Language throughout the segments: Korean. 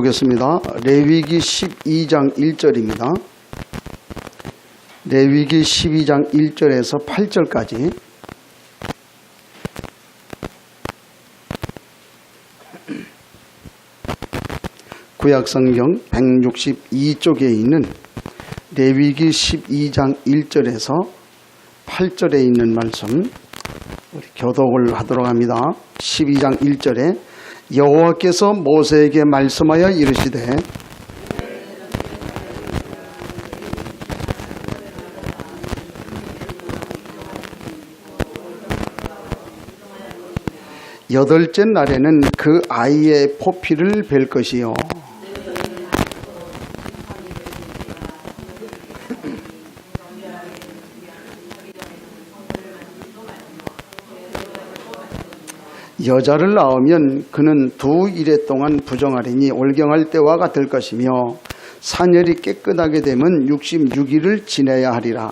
보겠습니다. 레위기 12장 1절입니다. 레위기 12장 1절에서 8절까지 구약성경 162쪽에 있는 레위기 12장 1절에서 8절에 있는 말씀 우리 교독을 하도록 합니다. 12장 1절에 여호와께서 모세에게 말씀하여 이르시되 여덟째 날에는 그 아이의 포피를 벨 것이요 여자를 낳으면 그는 2일 동안 부정하리니 올경할 때와 같을 것이며 사녀리 깨끗하게 되면 66일을 지내야 하리라.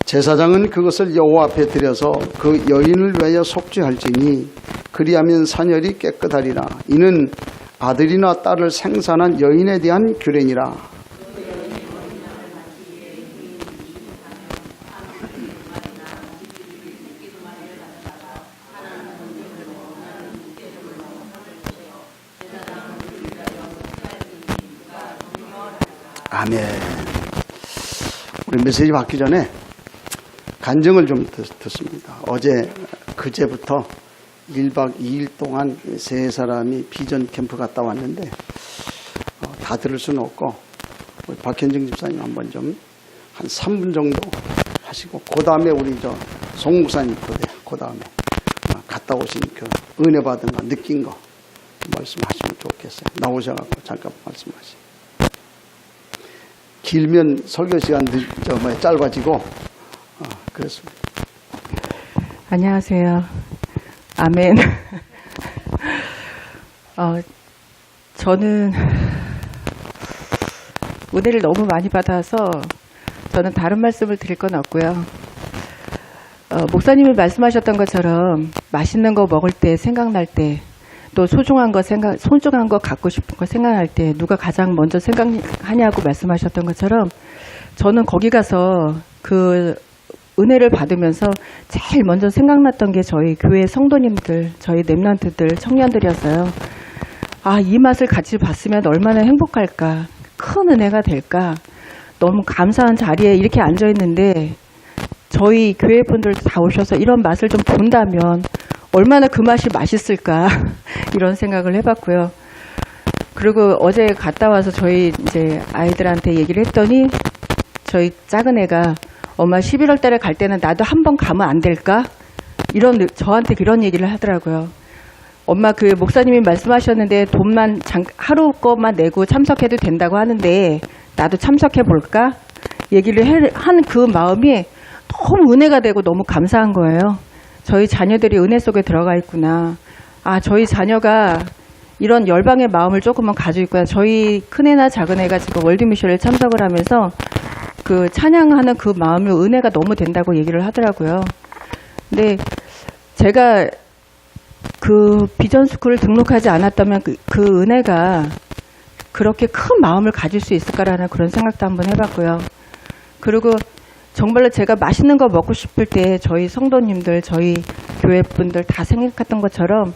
제사장은 그것을 여호와 앞에 드려서 그 여인을 위하여 속죄할지니 그리하면 사녀리 깨끗하리라. 이는 아들이나 딸을 생산한 여인에 대한 규례니라. 아멘. 우리 메시지 받기 전에 간증을 좀 듣습니다. 그제부터 1박 2일 동안 3사람이 비전 캠프 갔다 왔는데 다 들을 수는 없고 우리 박현정 집사님 한번 좀 한 3분 정도 하시고 그 다음에 우리 송 목사님 그 다음에 갔다 오신 그 은혜 받은 거 느낀 거 말씀하시면 좋겠어요. 나오셔가지고 잠깐 말씀하세요. 길면 설교 시간 짧아지고 그렇습니다. 안녕하세요. 아멘. 저는 은혜를 너무 많이 받아서 저는 다른 말씀을 드릴 건 없고요. 목사님이 말씀하셨던 것처럼 맛있는 거 먹을 때 생각날 때 또 소중한 거 갖고 싶은 거 생각날 때 누가 가장 먼저 생각하냐고 말씀하셨던 것처럼 저는 거기 가서 그 은혜를 받으면서 제일 먼저 생각났던 게 저희 교회 성도님들, 저희 렘넌트들, 청년들이었어요. 이 맛을 같이 봤으면 얼마나 행복할까, 큰 은혜가 될까. 너무 감사한 자리에 이렇게 앉아있는데 저희 교회 분들 다 오셔서 이런 맛을 좀 본다면 얼마나 그 맛이 맛있을까 이런 생각을 해봤고요. 그리고 어제 갔다 와서 저희 이제 아이들한테 얘기를 했더니 저희 작은 애가 엄마 11월 달에 갈 때는 나도 한번 가면 안 될까? 저한테 그런 얘기를 하더라고요. 엄마 그 목사님이 말씀하셨는데 돈만 하루 거만 내고 참석해도 된다고 하는데 나도 참석해 볼까? 얘기를 한 그 마음이 너무 은혜가 되고 너무 감사한 거예요. 저희 자녀들이 은혜 속에 들어가 있구나. 저희 자녀가 이런 열방의 마음을 조금만 가지고 있구나. 저희 큰애나 작은애가 지금 월드미션에 참석을 하면서 그 찬양하는 그 마음이 은혜가 너무 된다고 얘기를 하더라고요. 근데 제가 그 비전스쿨을 등록하지 않았다면 그 은혜가 그렇게 큰 마음을 가질 수 있을까라는 그런 생각도 한번 해봤고요. 그리고 정말로 제가 맛있는 거 먹고 싶을 때 저희 성도님들, 저희 교회 분들 다 생각했던 것처럼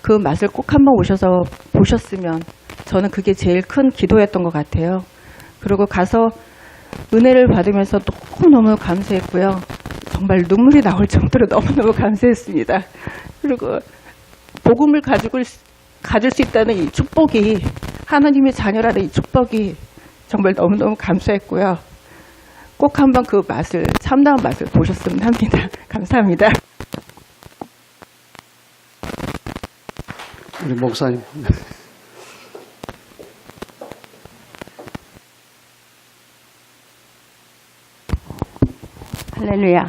그 맛을 꼭 한번 오셔서 보셨으면 저는 그게 제일 큰 기도였던 것 같아요. 그리고 가서 은혜를 받으면서 너무너무 감사했고요. 정말 눈물이 나올 정도로 너무너무 감사했습니다. 그리고 복음을 가질 수 있다는 이 축복이, 하나님의 자녀라는 이 축복이 정말 너무너무 감사했고요. 꼭 한번 그 맛을, 참다운 맛을 보셨으면 합니다. 감사합니다. 우리 목사님. 할렐루야.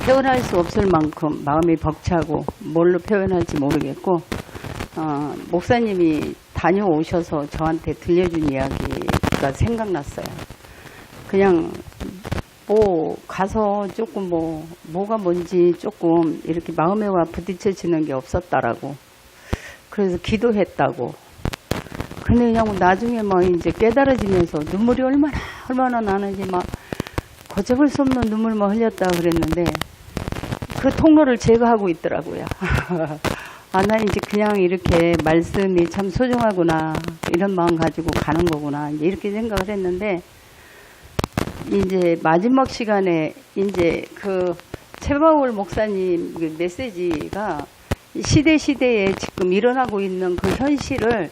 표현할 수 없을 만큼 마음이 벅차고 뭘로 표현할지 모르겠고 목사님이 다녀오셔서 저한테 들려준 이야기가 생각났어요. 그냥 뭐 가서 조금 뭐가 뭔지 조금 이렇게 마음에 와 부딪혀지는 게 없었다라고. 그래서 기도했다고. 근데 그냥 나중에 막 이제 깨달아지면서 눈물이 얼마나 나는지 막 거잡을 수 없는 눈물만 흘렸다 그랬는데 그 통로를 제거하고 있더라고요. 나 이제 그냥 이렇게 말씀이 참 소중하구나. 이런 마음 가지고 가는 거구나. 이제 이렇게 생각을 했는데 이제 마지막 시간에 이제 그 최바울 목사님 그 메시지가 시대에 지금 일어나고 있는 그 현실을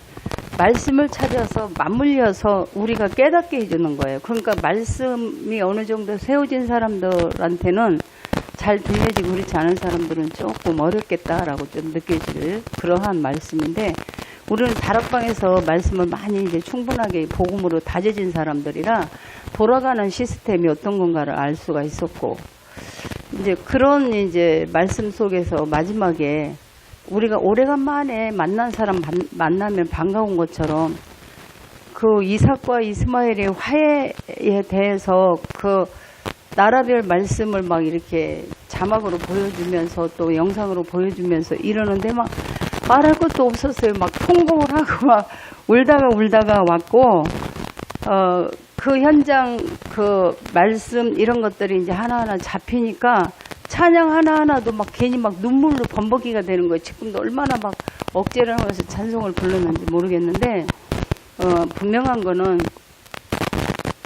말씀을 찾아서 맞물려서 우리가 깨닫게 해주는 거예요. 그러니까 말씀이 어느 정도 세워진 사람들한테는 잘 들려지고 그렇지 않은 사람들은 조금 어렵겠다라고 좀 느껴질 그러한 말씀인데 우리는 다락방에서 말씀을 많이 이제 충분하게 복음으로 다져진 사람들이라 돌아가는 시스템이 어떤 건가를 알 수가 있었고 이제 그런 이제 말씀 속에서 마지막에 우리가 오래간만에 만난 사람 만나면 반가운 것처럼 그 이삭과 이스마엘의 화해에 대해서 그 나라별 말씀을 막 이렇게 자막으로 보여주면서 또 영상으로 보여주면서 이러는데 막 말할 것도 없었어요. 막 통곡을 하고 막 울다가 왔고 그 현장 그 말씀 이런 것들이 이제 하나하나 잡히니까 찬양 하나하나도 막 괜히 막 눈물로 범벅이가 되는 거예요. 지금도 얼마나 막 억제를 하면서 찬송을 부르는지 모르겠는데 분명한 거는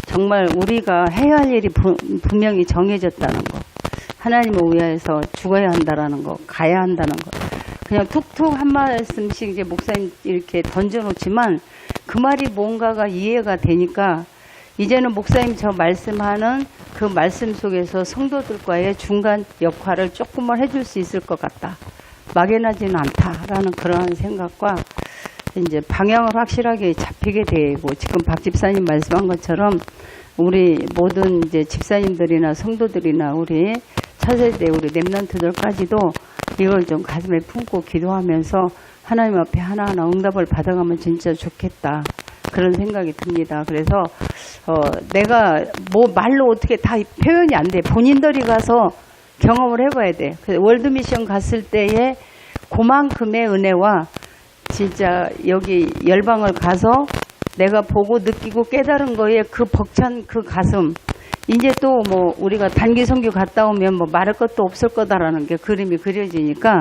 정말 우리가 해야 할 일이 분명히 정해졌다는 거. 하나님을 위하여서 죽어야 한다라는 거, 가야 한다는 거. 그냥 툭툭 한 말씀씩 이제 목사님 이렇게 던져놓지만 그 말이 뭔가가 이해가 되니까 이제는 목사님 저 말씀하는 그 말씀 속에서 성도들과의 중간 역할을 조금만 해줄 수 있을 것 같다. 막연하지는 않다라는 그러한 생각과 이제 방향을 확실하게 잡히게 되고 지금 박 집사님 말씀한 것처럼 우리 모든 이제 집사님들이나 성도들이나 우리 차세대 우리 렘넌트들까지도 이걸 좀 가슴에 품고 기도하면서 하나님 앞에 하나하나 응답을 받아가면 진짜 좋겠다. 그런 생각이 듭니다. 그래서 내가 뭐 말로 어떻게 다 표현이 안 돼. 본인들이 가서 경험을 해봐야 돼. 월드미션 갔을 때의 그만큼의 은혜와 진짜 여기 열방을 가서 내가 보고 느끼고 깨달은 거에 그 벅찬 그 가슴 이제 또 뭐 우리가 단기 선교 갔다 오면 뭐 말할 것도 없을 거다라는 게 그림이 그려지니까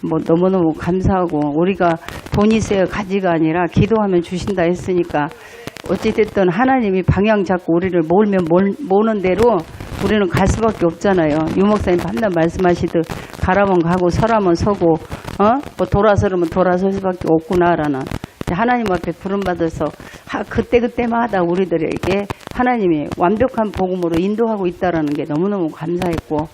뭐 너무너무 감사하고 우리가 돈이 있어야 가지가 아니라 기도하면 주신다 했으니까 어찌됐든 하나님이 방향 잡고 우리를 몰면 모는 대로 우리는 갈 수밖에 없잖아요. 유목사님 밤낮 말씀하시듯 가라면 가고 서라면 서고 뭐 돌아서려면 돌아설 수밖에 없구나라는 하나님 앞에 부름받아서 그때마다 우리들에게 하나님이 완벽한 복음으로 인도하고 있다는 게 너무너무 감사했고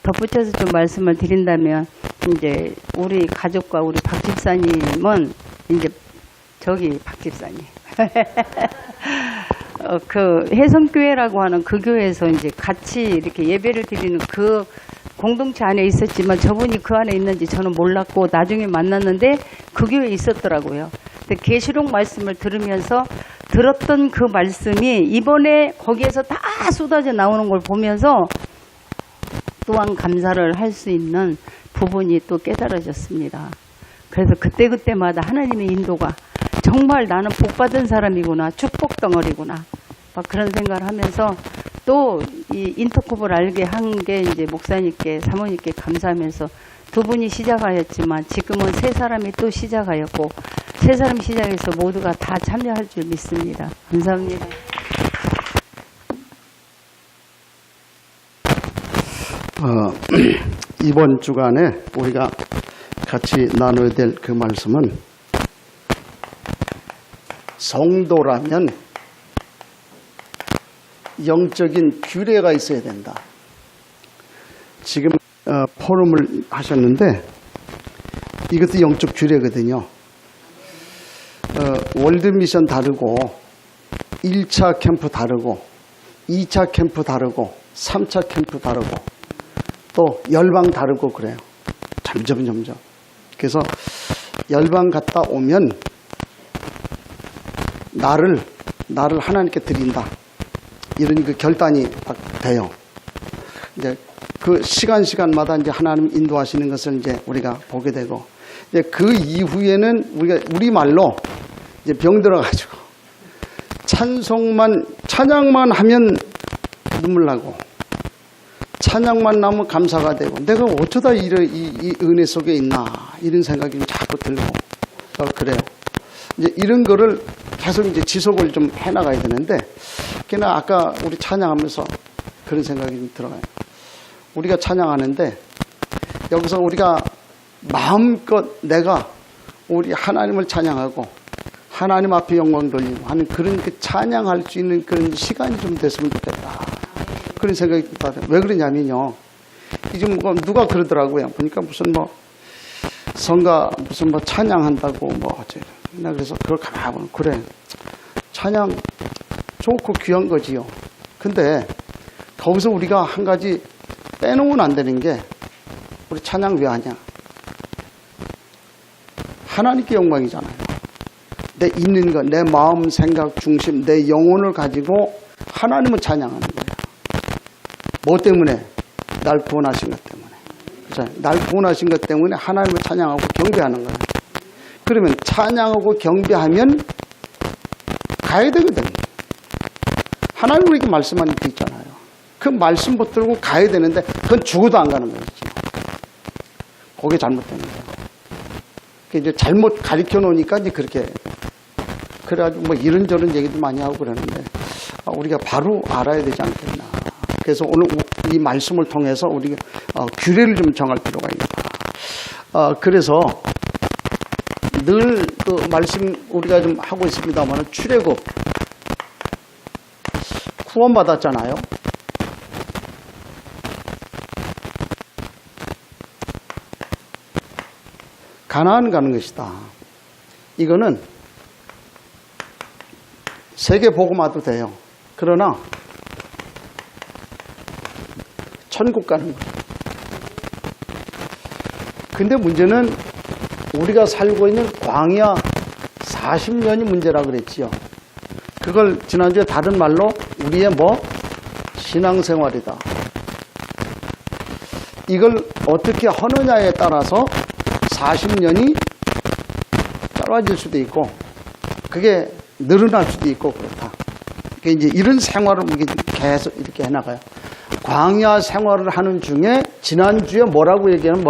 덧붙여서 좀 말씀을 드린다면 이제 우리 가족과 우리 박 집사님은 이제 저기 박 집사님 그 해성교회라고 하는 그 교회에서 이제 같이 이렇게 예배를 드리는 그 공동체 안에 있었지만 저분이 그 안에 있는지 저는 몰랐고 나중에 만났는데 그 교회에 있었더라고요. 근데 계시록 말씀을 들으면서 들었던 그 말씀이 이번에 거기에서 다 쏟아져 나오는 걸 보면서 또한 감사를 할 수 있는 부분이 또 깨달아졌습니다. 그래서 그때마다 하나님의 인도가 정말 나는 복받은 사람이구나, 축복 덩어리구나, 막 그런 생각을 하면서 또 이 인터콥을 알게 한 게 이제 목사님께, 사모님께 감사하면서 두 분이 시작하였지만 지금은 세 사람이 또 시작하였고 세 사람 시작해서 모두가 다 참여할 줄 믿습니다. 감사합니다. 이번 주간에 우리가 같이 나눠야 될 그 말씀은 성도라면 영적인 규례가 있어야 된다. 지금 포럼을 하셨는데 이것도 영적 규례거든요. 월드미션 다르고 1차 캠프 다르고 2차 캠프 다르고 3차 캠프 다르고 또 열방 다르고 그래요. 점점. 그래서 열방 갔다 오면 나를 하나님께 드린다. 이런 그 결단이 딱 돼요. 이제 그 시간마다 이제 하나님 인도하시는 것을 이제 우리가 보게 되고, 이제 그 이후에는 우리 말로 이제 병들어가지고 찬양만 하면 눈물 나고, 찬양만 나면 감사가 되고, 내가 어쩌다 이 은혜 속에 있나, 이런 생각이 자꾸 들고, 그래요. 이제 이런 거를 계속 이제 지속을 좀 해나가야 되는데, 그냥 아까 우리 찬양하면서 그런 생각이 좀 들어가요. 우리가 찬양하는데, 여기서 우리가 마음껏 내가 우리 하나님을 찬양하고, 하나님 앞에 영광 돌리고 하는 그런 그 찬양할 수 있는 그런 시간이 좀 됐으면 좋겠다. 그런 생각이 받아요. 왜 그러냐면요. 이제 뭐 누가 그러더라고요. 보니까 무슨 뭐 성가 무슨 뭐 찬양한다고 뭐 어째. 나 그래서 그걸 가만히 보면 그래. 찬양 좋고 귀한 거지요. 근데 거기서 우리가 한 가지 빼놓으면 안 되는 게, 우리 찬양 왜 하냐? 하나님께 영광이잖아요. 내 있는 것, 내 마음, 생각, 중심, 내 영혼을 가지고 하나님을 찬양하는 거예요. 뭐 때문에? 날 구원하신 것 때문에. 그렇죠? 날 구원하신 것 때문에 하나님을 찬양하고 경배하는 거예요. 그러면 찬양하고 경배하면 가야 되거든요. 하나님 우리에게 말씀하는 게 있잖아요. 그 말씀 붙들고 가야 되는데 그건 죽어도 안 가는 거죠. 그게 잘못된 거예요. 이제 잘못 가르쳐 놓으니까 이제 그렇게, 그래가지고 뭐 이런저런 얘기도 많이 하고 그러는데, 우리가 바로 알아야 되지 않겠나. 그래서 오늘 이 말씀을 통해서 우리가 규례를 좀 정할 필요가 있다. 그래서 늘 그 말씀 우리가 좀 하고 있습니다만, 출애굽 구원받았잖아요. 가나안 가는 것이다. 이거는 세계 복음화도 돼요. 그러나 천국 가는 거예요. 근데 문제는 우리가 살고 있는 광야 40년이 문제라 그랬지요. 그걸 지난주에 다른 말로 우리의 신앙생활이다. 이걸 어떻게 하느냐에 따라서 40년이 짧아질 수도 있고, 그게 늘어날 수도 있고 그렇다. 그러니까 이제 이런 생활을 계속 이렇게 해나가요. 광야 생활을 하는 중에 지난주에 뭐라고 얘기하는,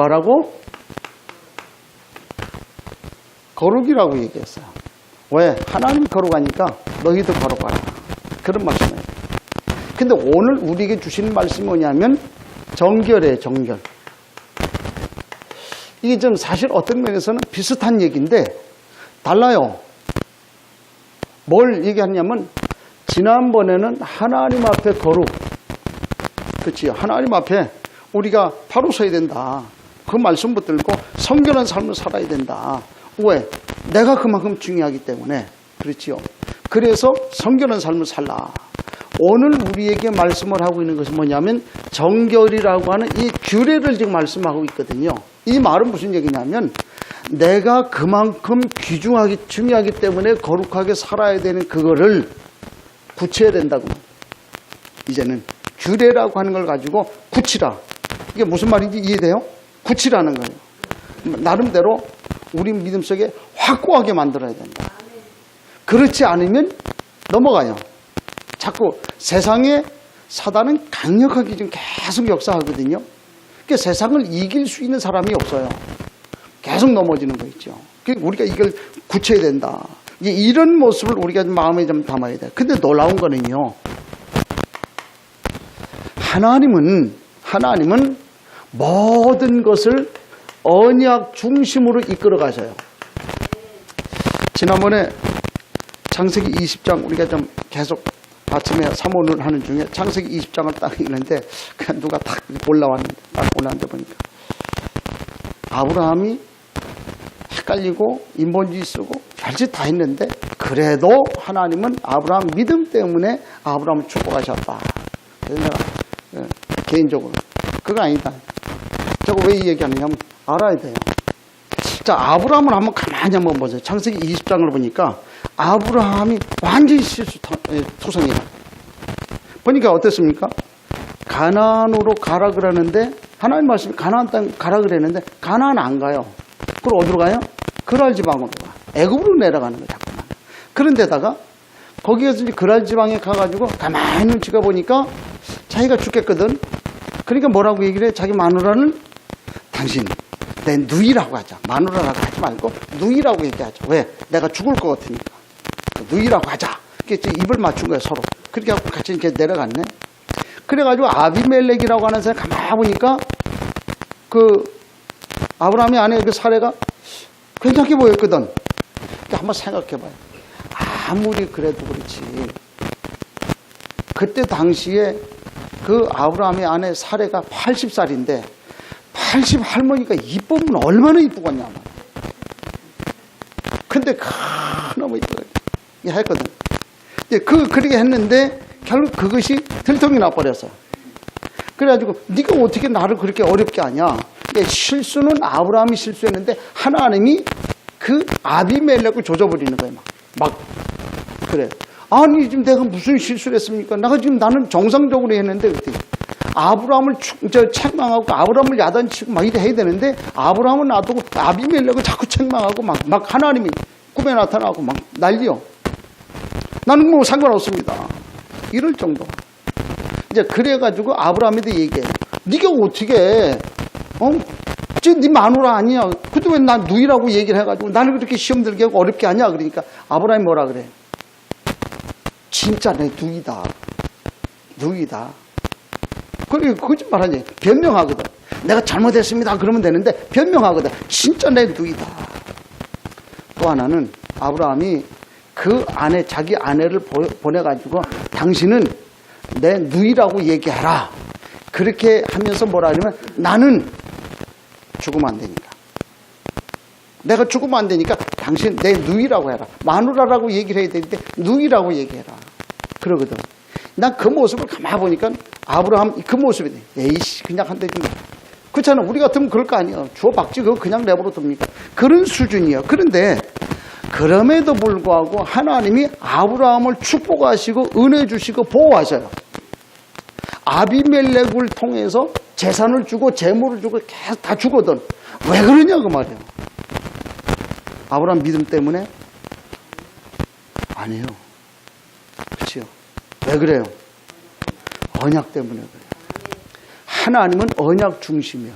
거룩이라고 얘기했어요. 왜? 하나님 거룩하니까 너희도 거룩하라. 그런 말씀이에요. 근데 오늘 우리에게 주시는 말씀이 뭐냐면 정결이에요. 정결. 이게 좀 사실 어떤 면에서는 비슷한 얘기인데 달라요. 뭘 얘기하냐면, 지난번에는 하나님 앞에 거룩, 그렇지요. 하나님 앞에 우리가 바로 서야 된다. 그 말씀 붙들고 성결한 삶을 살아야 된다. 왜? 내가 그만큼 중요하기 때문에. 그렇지요. 그래서 성결한 삶을 살라. 오늘 우리에게 말씀을 하고 있는 것은 뭐냐면 정결이라고 하는 이 규례를 지금 말씀하고 있거든요. 이 말은 무슨 얘기냐면, 내가 그만큼 귀중하기, 중요하기 때문에 거룩하게 살아야 되는 그거를 굳혀야 된다고. 이제는 규례라고 하는 걸 가지고 굳히라. 이게 무슨 말인지 이해돼요? 굳히라는 거예요. 나름대로 우리 믿음 속에 확고하게 만들어야 된다. 그렇지 않으면 넘어가요. 자꾸 세상에 사단은 강력하게 지금 계속 역사하거든요. 그러니까 세상을 이길 수 있는 사람이 없어요. 계속 넘어지는 거 있죠. 그러니까 우리가 이걸 굳혀야 된다. 이제 이런 모습을 우리가 마음에 좀 담아야 돼요. 근데 놀라운 거는요, 하나님은 모든 것을 언약 중심으로 이끌어 가셔요. 지난번에 창세기 20장 우리가 좀 계속 아침에 사모를 하는 중에 창세기 20장을 딱 읽는데, 그냥 누가 딱 올라왔는데 보니까 아브라함이 헷갈리고 인본주의 쓰고 별짓 다 했는데, 그래도 하나님은 아브라함 믿음 때문에 아브라함을 축복하셨다. 그래서 내가 개인적으로 그거 아니다. 저거 왜 이 얘기하느냐면 알아야 돼요. 자, 아브라함을 한번 가만히 한번 보세요. 창세기 20장을 보니까 아브라함이 완전히 실수투성이야. 보니까 어땠습니까? 가나안으로 가라 그러는데 하나님 말씀이 가나안 땅 가라 그랬는데 가나안 안 가요. 그럼 어디로 가요? 그랄 지방으로 가. 애굽으로 내려가는 거야, 자꾸만. 그런데다가 거기에서 이제 그랄 지방에 가가지고 가만히 눈치가 보니까 자기가 죽겠거든. 그러니까 뭐라고 얘기를 해? 자기 마누라는 당신 내 누이라고 하자. 마누라라고 하지 말고 누이라고 얘기하자. 왜? 내가 죽을 것 같으니까. 누이라고 하자. 그래서 입을 맞춘 거야, 서로. 그렇게 하고 같이 이렇게 내려갔네. 그래가지고 아비멜렉이라고 하는 사람 가만히 보니까 그 아브라함의 아내 그 사례가 괜찮게 보였거든. 그러니까 한번 생각해봐요. 아무리 그래도 그렇지. 그때 당시에 그 아브라함의 아내 사례가 80살인데 80 할머니가 이쁘면 얼마나 이쁘겠냐. 근데 너무 이쁘게 했거든. 그렇게 했는데 결국 그것이 들통이 나버렸어. 그래가지고 네가 어떻게 나를 그렇게 어렵게 하냐. 실수는 아브라함이 실수했는데 하나님이 그 아비멜렉을 조져버리는 거예요. 막 그래. 아니 지금 내가 무슨 실수를 했습니까? 나는 정상적으로 했는데 그때 아브라함을 책망하고 아브라함을 야단치고 막 이래 해야 되는데 아브라함은 놔두고 아비멜렉을 자꾸 책망하고 막 하나님이 꿈에 나타나고 막 난리요. 나는 뭐 상관없습니다. 이럴 정도. 이제 그래가지고 아브라함에도 얘기해. 네가 어떻게 네 마누라 아니야. 근데 왜 난 누이라고 얘기를 해가지고 나를 그렇게 시험 들게 하고 어렵게 하냐. 그러니까 아브라함이 뭐라 그래. 진짜 내 누이다. 누이다. 그리고 거짓말하지. 변명하거든. 내가 잘못했습니다. 그러면 되는데 변명하거든. 진짜 내 누이다. 또 하나는 아브라함이 그 아내, 자기 아내를 보내가지고 당신은 내 누이라고 얘기하라. 그렇게 하면서 뭐라 하냐면 나는 죽으면 안 되니까. 내가 죽으면 안 되니까 당신 내 누이라고 해라. 마누라라고 얘기를 해야 되는데 누이라고 얘기해라. 그러거든. 난 그 모습을 가만히 보니까 아브라함 그 모습이네. 에이씨 그냥 한 대 좀. 그렇잖아. 우리 같으면 그럴 거 아니야. 주워 박지 그거 그냥 내버려 둡니까? 그런 수준이야. 그런데 그럼에도 불구하고 하나님이 아브라함을 축복하시고 은혜 주시고 보호하셔요. 아비멜렉을 통해서 재산을 주고 재물을 주고 계속 다 주거든. 왜 그러냐 그 말이에요. 아브라함 믿음 때문에? 아니에요. 그렇지요. 왜 그래요? 언약 때문에 그래요. 하나님은 언약 중심이에요.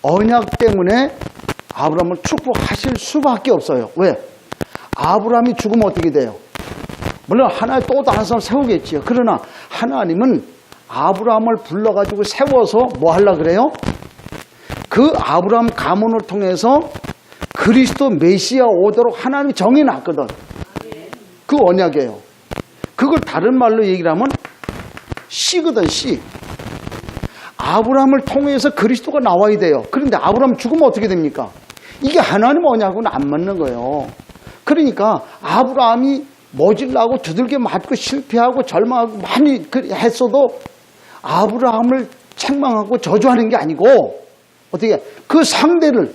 언약 때문에 아브라함을 축복하실 수밖에 없어요. 왜? 아브라함이 죽으면 어떻게 돼요? 물론 하나님 또 다른 사람 세우겠지요. 그러나 하나님은 아브라함을 불러가지고 세워서 뭐 하려고 그래요? 그 아브라함 가문을 통해서 그리스도 메시아 오도록 하나님이 정해놨거든. 그 언약이에요. 그걸 다른 말로 얘기를 하면 씨거든, 씨. 아브라함을 통해서 그리스도가 나와야 돼요. 그런데 아브라함 죽으면 어떻게 됩니까? 이게 하나님 언약하고는 안 맞는 거예요. 그러니까 아브라함이 모질라고 두들겨 맞고 실패하고 절망하고 많이 했어도 아브라함을 책망하고 저주하는 게 아니고 어떻게 그 상대를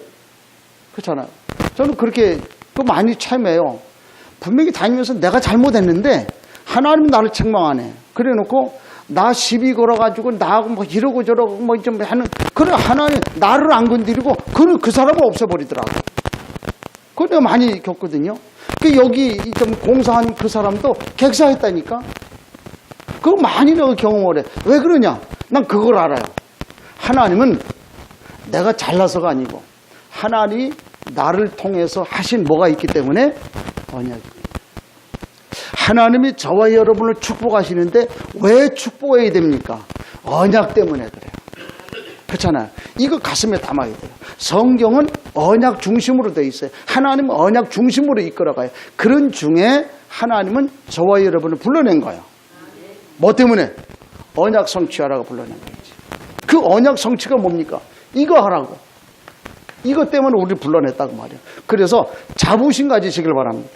그렇잖아요. 저는 그렇게 또 많이 참여해요. 분명히 다니면서 내가 잘못했는데 하나님은 나를 책망하네. 그래 놓고 나 시비 걸어가지고 나하고 뭐 이러고 저러고 뭐 좀 하는 그래 하나님 나를 안 건드리고 그 사람을 없애버리더라고. 그거 내가 많이 겪거든요. 그 여기 좀 공사한 그 사람도 객사했다니까. 그거 많이 내가 경험을 해. 왜 그러냐? 난 그걸 알아요. 하나님은 내가 잘나서가 아니고 하나님이 나를 통해서 하신 뭐가 있기 때문에 언약입니다. 하나님이 저와 여러분을 축복하시는데 왜 축복해야 됩니까? 언약 때문에 그래요. 그렇잖아요. 이거 가슴에 담아야 돼요. 성경은 언약 중심으로 되어 있어요. 하나님은 언약 중심으로 이끌어가요. 그런 중에 하나님은 저와 여러분을 불러낸 거예요. 뭐 때문에? 언약 성취하라고 불러낸 거지. 그 언약 성취가 뭡니까? 이거 하라고. 이것 때문에 우리를 불러냈다고 말이에요. 그래서 자부심 가지시길 바랍니다.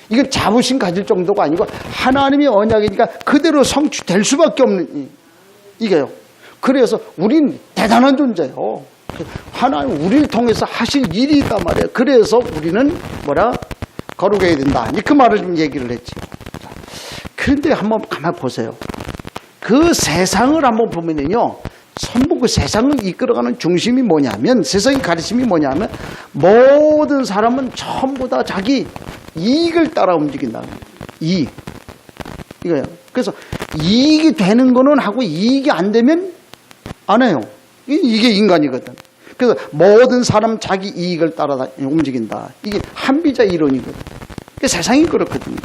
이건 자부심 가질 정도가 아니고 하나님의 언약이니까 그대로 성취될 수밖에 없는 이게요. 그래서 우린 대단한 존재예요. 하나님 우리를 통해서 하실 일이다 말이에요. 그래서 우리는 뭐라? 거룩해야 된다. 그 말을 좀 얘기를 했죠. 그런데 한번 가만히 보세요. 그 세상을 한번 보면요. 전부 그 세상을 이끌어가는 중심이 뭐냐면, 세상의 가르침이 뭐냐면, 모든 사람은 전부 다 자기 이익을 따라 움직인다. 이익. 이거예요. 그래서 이익이 되는 거는 하고 이익이 안 되면 안 해요. 이게 인간이거든. 그래서 모든 사람 자기 이익을 따라 움직인다. 이게 한비자 이론이거든. 세상이 그렇거든요.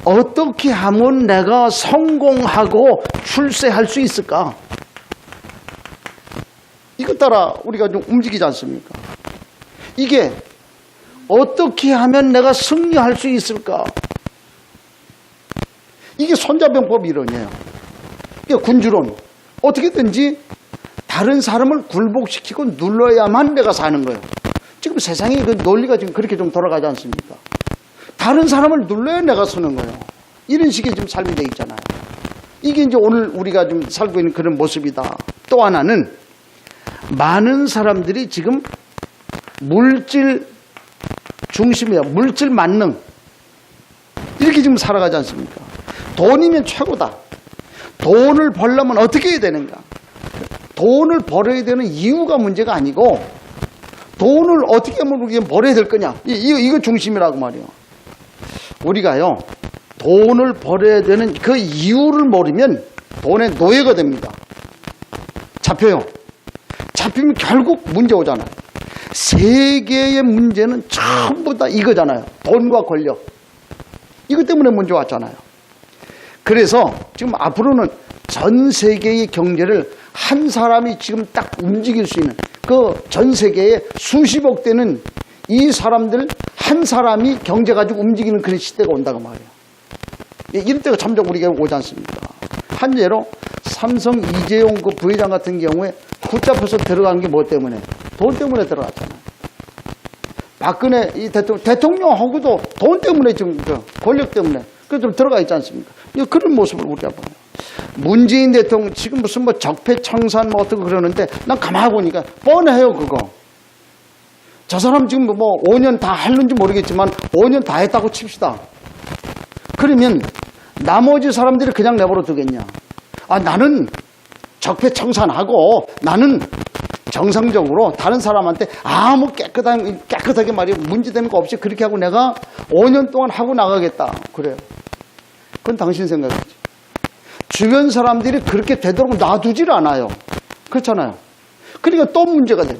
어떻게 하면 내가 성공하고 출세할 수 있을까? 이것 따라 우리가 좀 움직이지 않습니까? 이게 어떻게 하면 내가 승리할 수 있을까? 이게 손자병법 이론이에요. 이게 군주론. 어떻게든지 다른 사람을 굴복시키고 눌러야만 내가 사는 거예요. 지금 세상에 그 논리가 지금 그렇게 좀 돌아가지 않습니까? 다른 사람을 눌러야 내가 서는 거예요. 이런 식의 지금 삶이 돼 있잖아요. 이게 이제 오늘 우리가 좀 살고 있는 그런 모습이다. 또 하나는 많은 사람들이 지금 물질 중심이에요. 물질 만능. 이렇게 지금 살아가지 않습니까? 돈이면 최고다. 돈을 벌려면 어떻게 해야 되는가? 돈을 벌어야 되는 이유가 문제가 아니고 돈을 어떻게 하면 우리가 벌어야 될 거냐? 이거 중심이라고 말이에요. 우리가요, 돈을 벌어야 되는 그 이유를 모르면 돈의 노예가 됩니다. 잡혀요. 잡히면 결국 문제 오잖아요. 세계의 문제는 전부 다 이거잖아요. 돈과 권력. 이것 때문에 문제 왔잖아요. 그래서 지금 앞으로는 전 세계의 경제를 한 사람이 지금 딱 움직일 수 있는 그 전 세계에 수십억 되는 이 사람들 한 사람이 경제 가지고 움직이는 그런 시대가 온다고 말이에요. 이럴 때가 점점 우리가 오지 않습니까? 한 예로 삼성 이재용 그 부회장 같은 경우에 붙잡혀서 들어간 게 뭐 때문에? 돈 때문에 들어갔잖아요. 박근혜 이 대통령하고도 돈 때문에 지금 권력 때문에 그래서 들어가 있지 않습니까? 그런 모습을 우리가 봐요. 문재인 대통령 지금 무슨 뭐 적폐청산 뭐 어떻게 그러는데 난 가만히 보니까 뻔해요 그거. 저 사람 지금 뭐 5년 다 할는지 모르겠지만 5년 다 했다고 칩시다. 그러면 나머지 사람들이 그냥 내버려 두겠냐? 아 나는 적폐청산하고 나는 정상적으로 다른 사람한테 아무 깨끗하게 말이야 문제되는 거 없이 그렇게 하고 내가 5년 동안 하고 나가겠다. 그래요. 그건 당신 생각이지. 주변 사람들이 그렇게 되도록 놔두질 않아요. 그렇잖아요. 그러니까 또 문제가 돼요.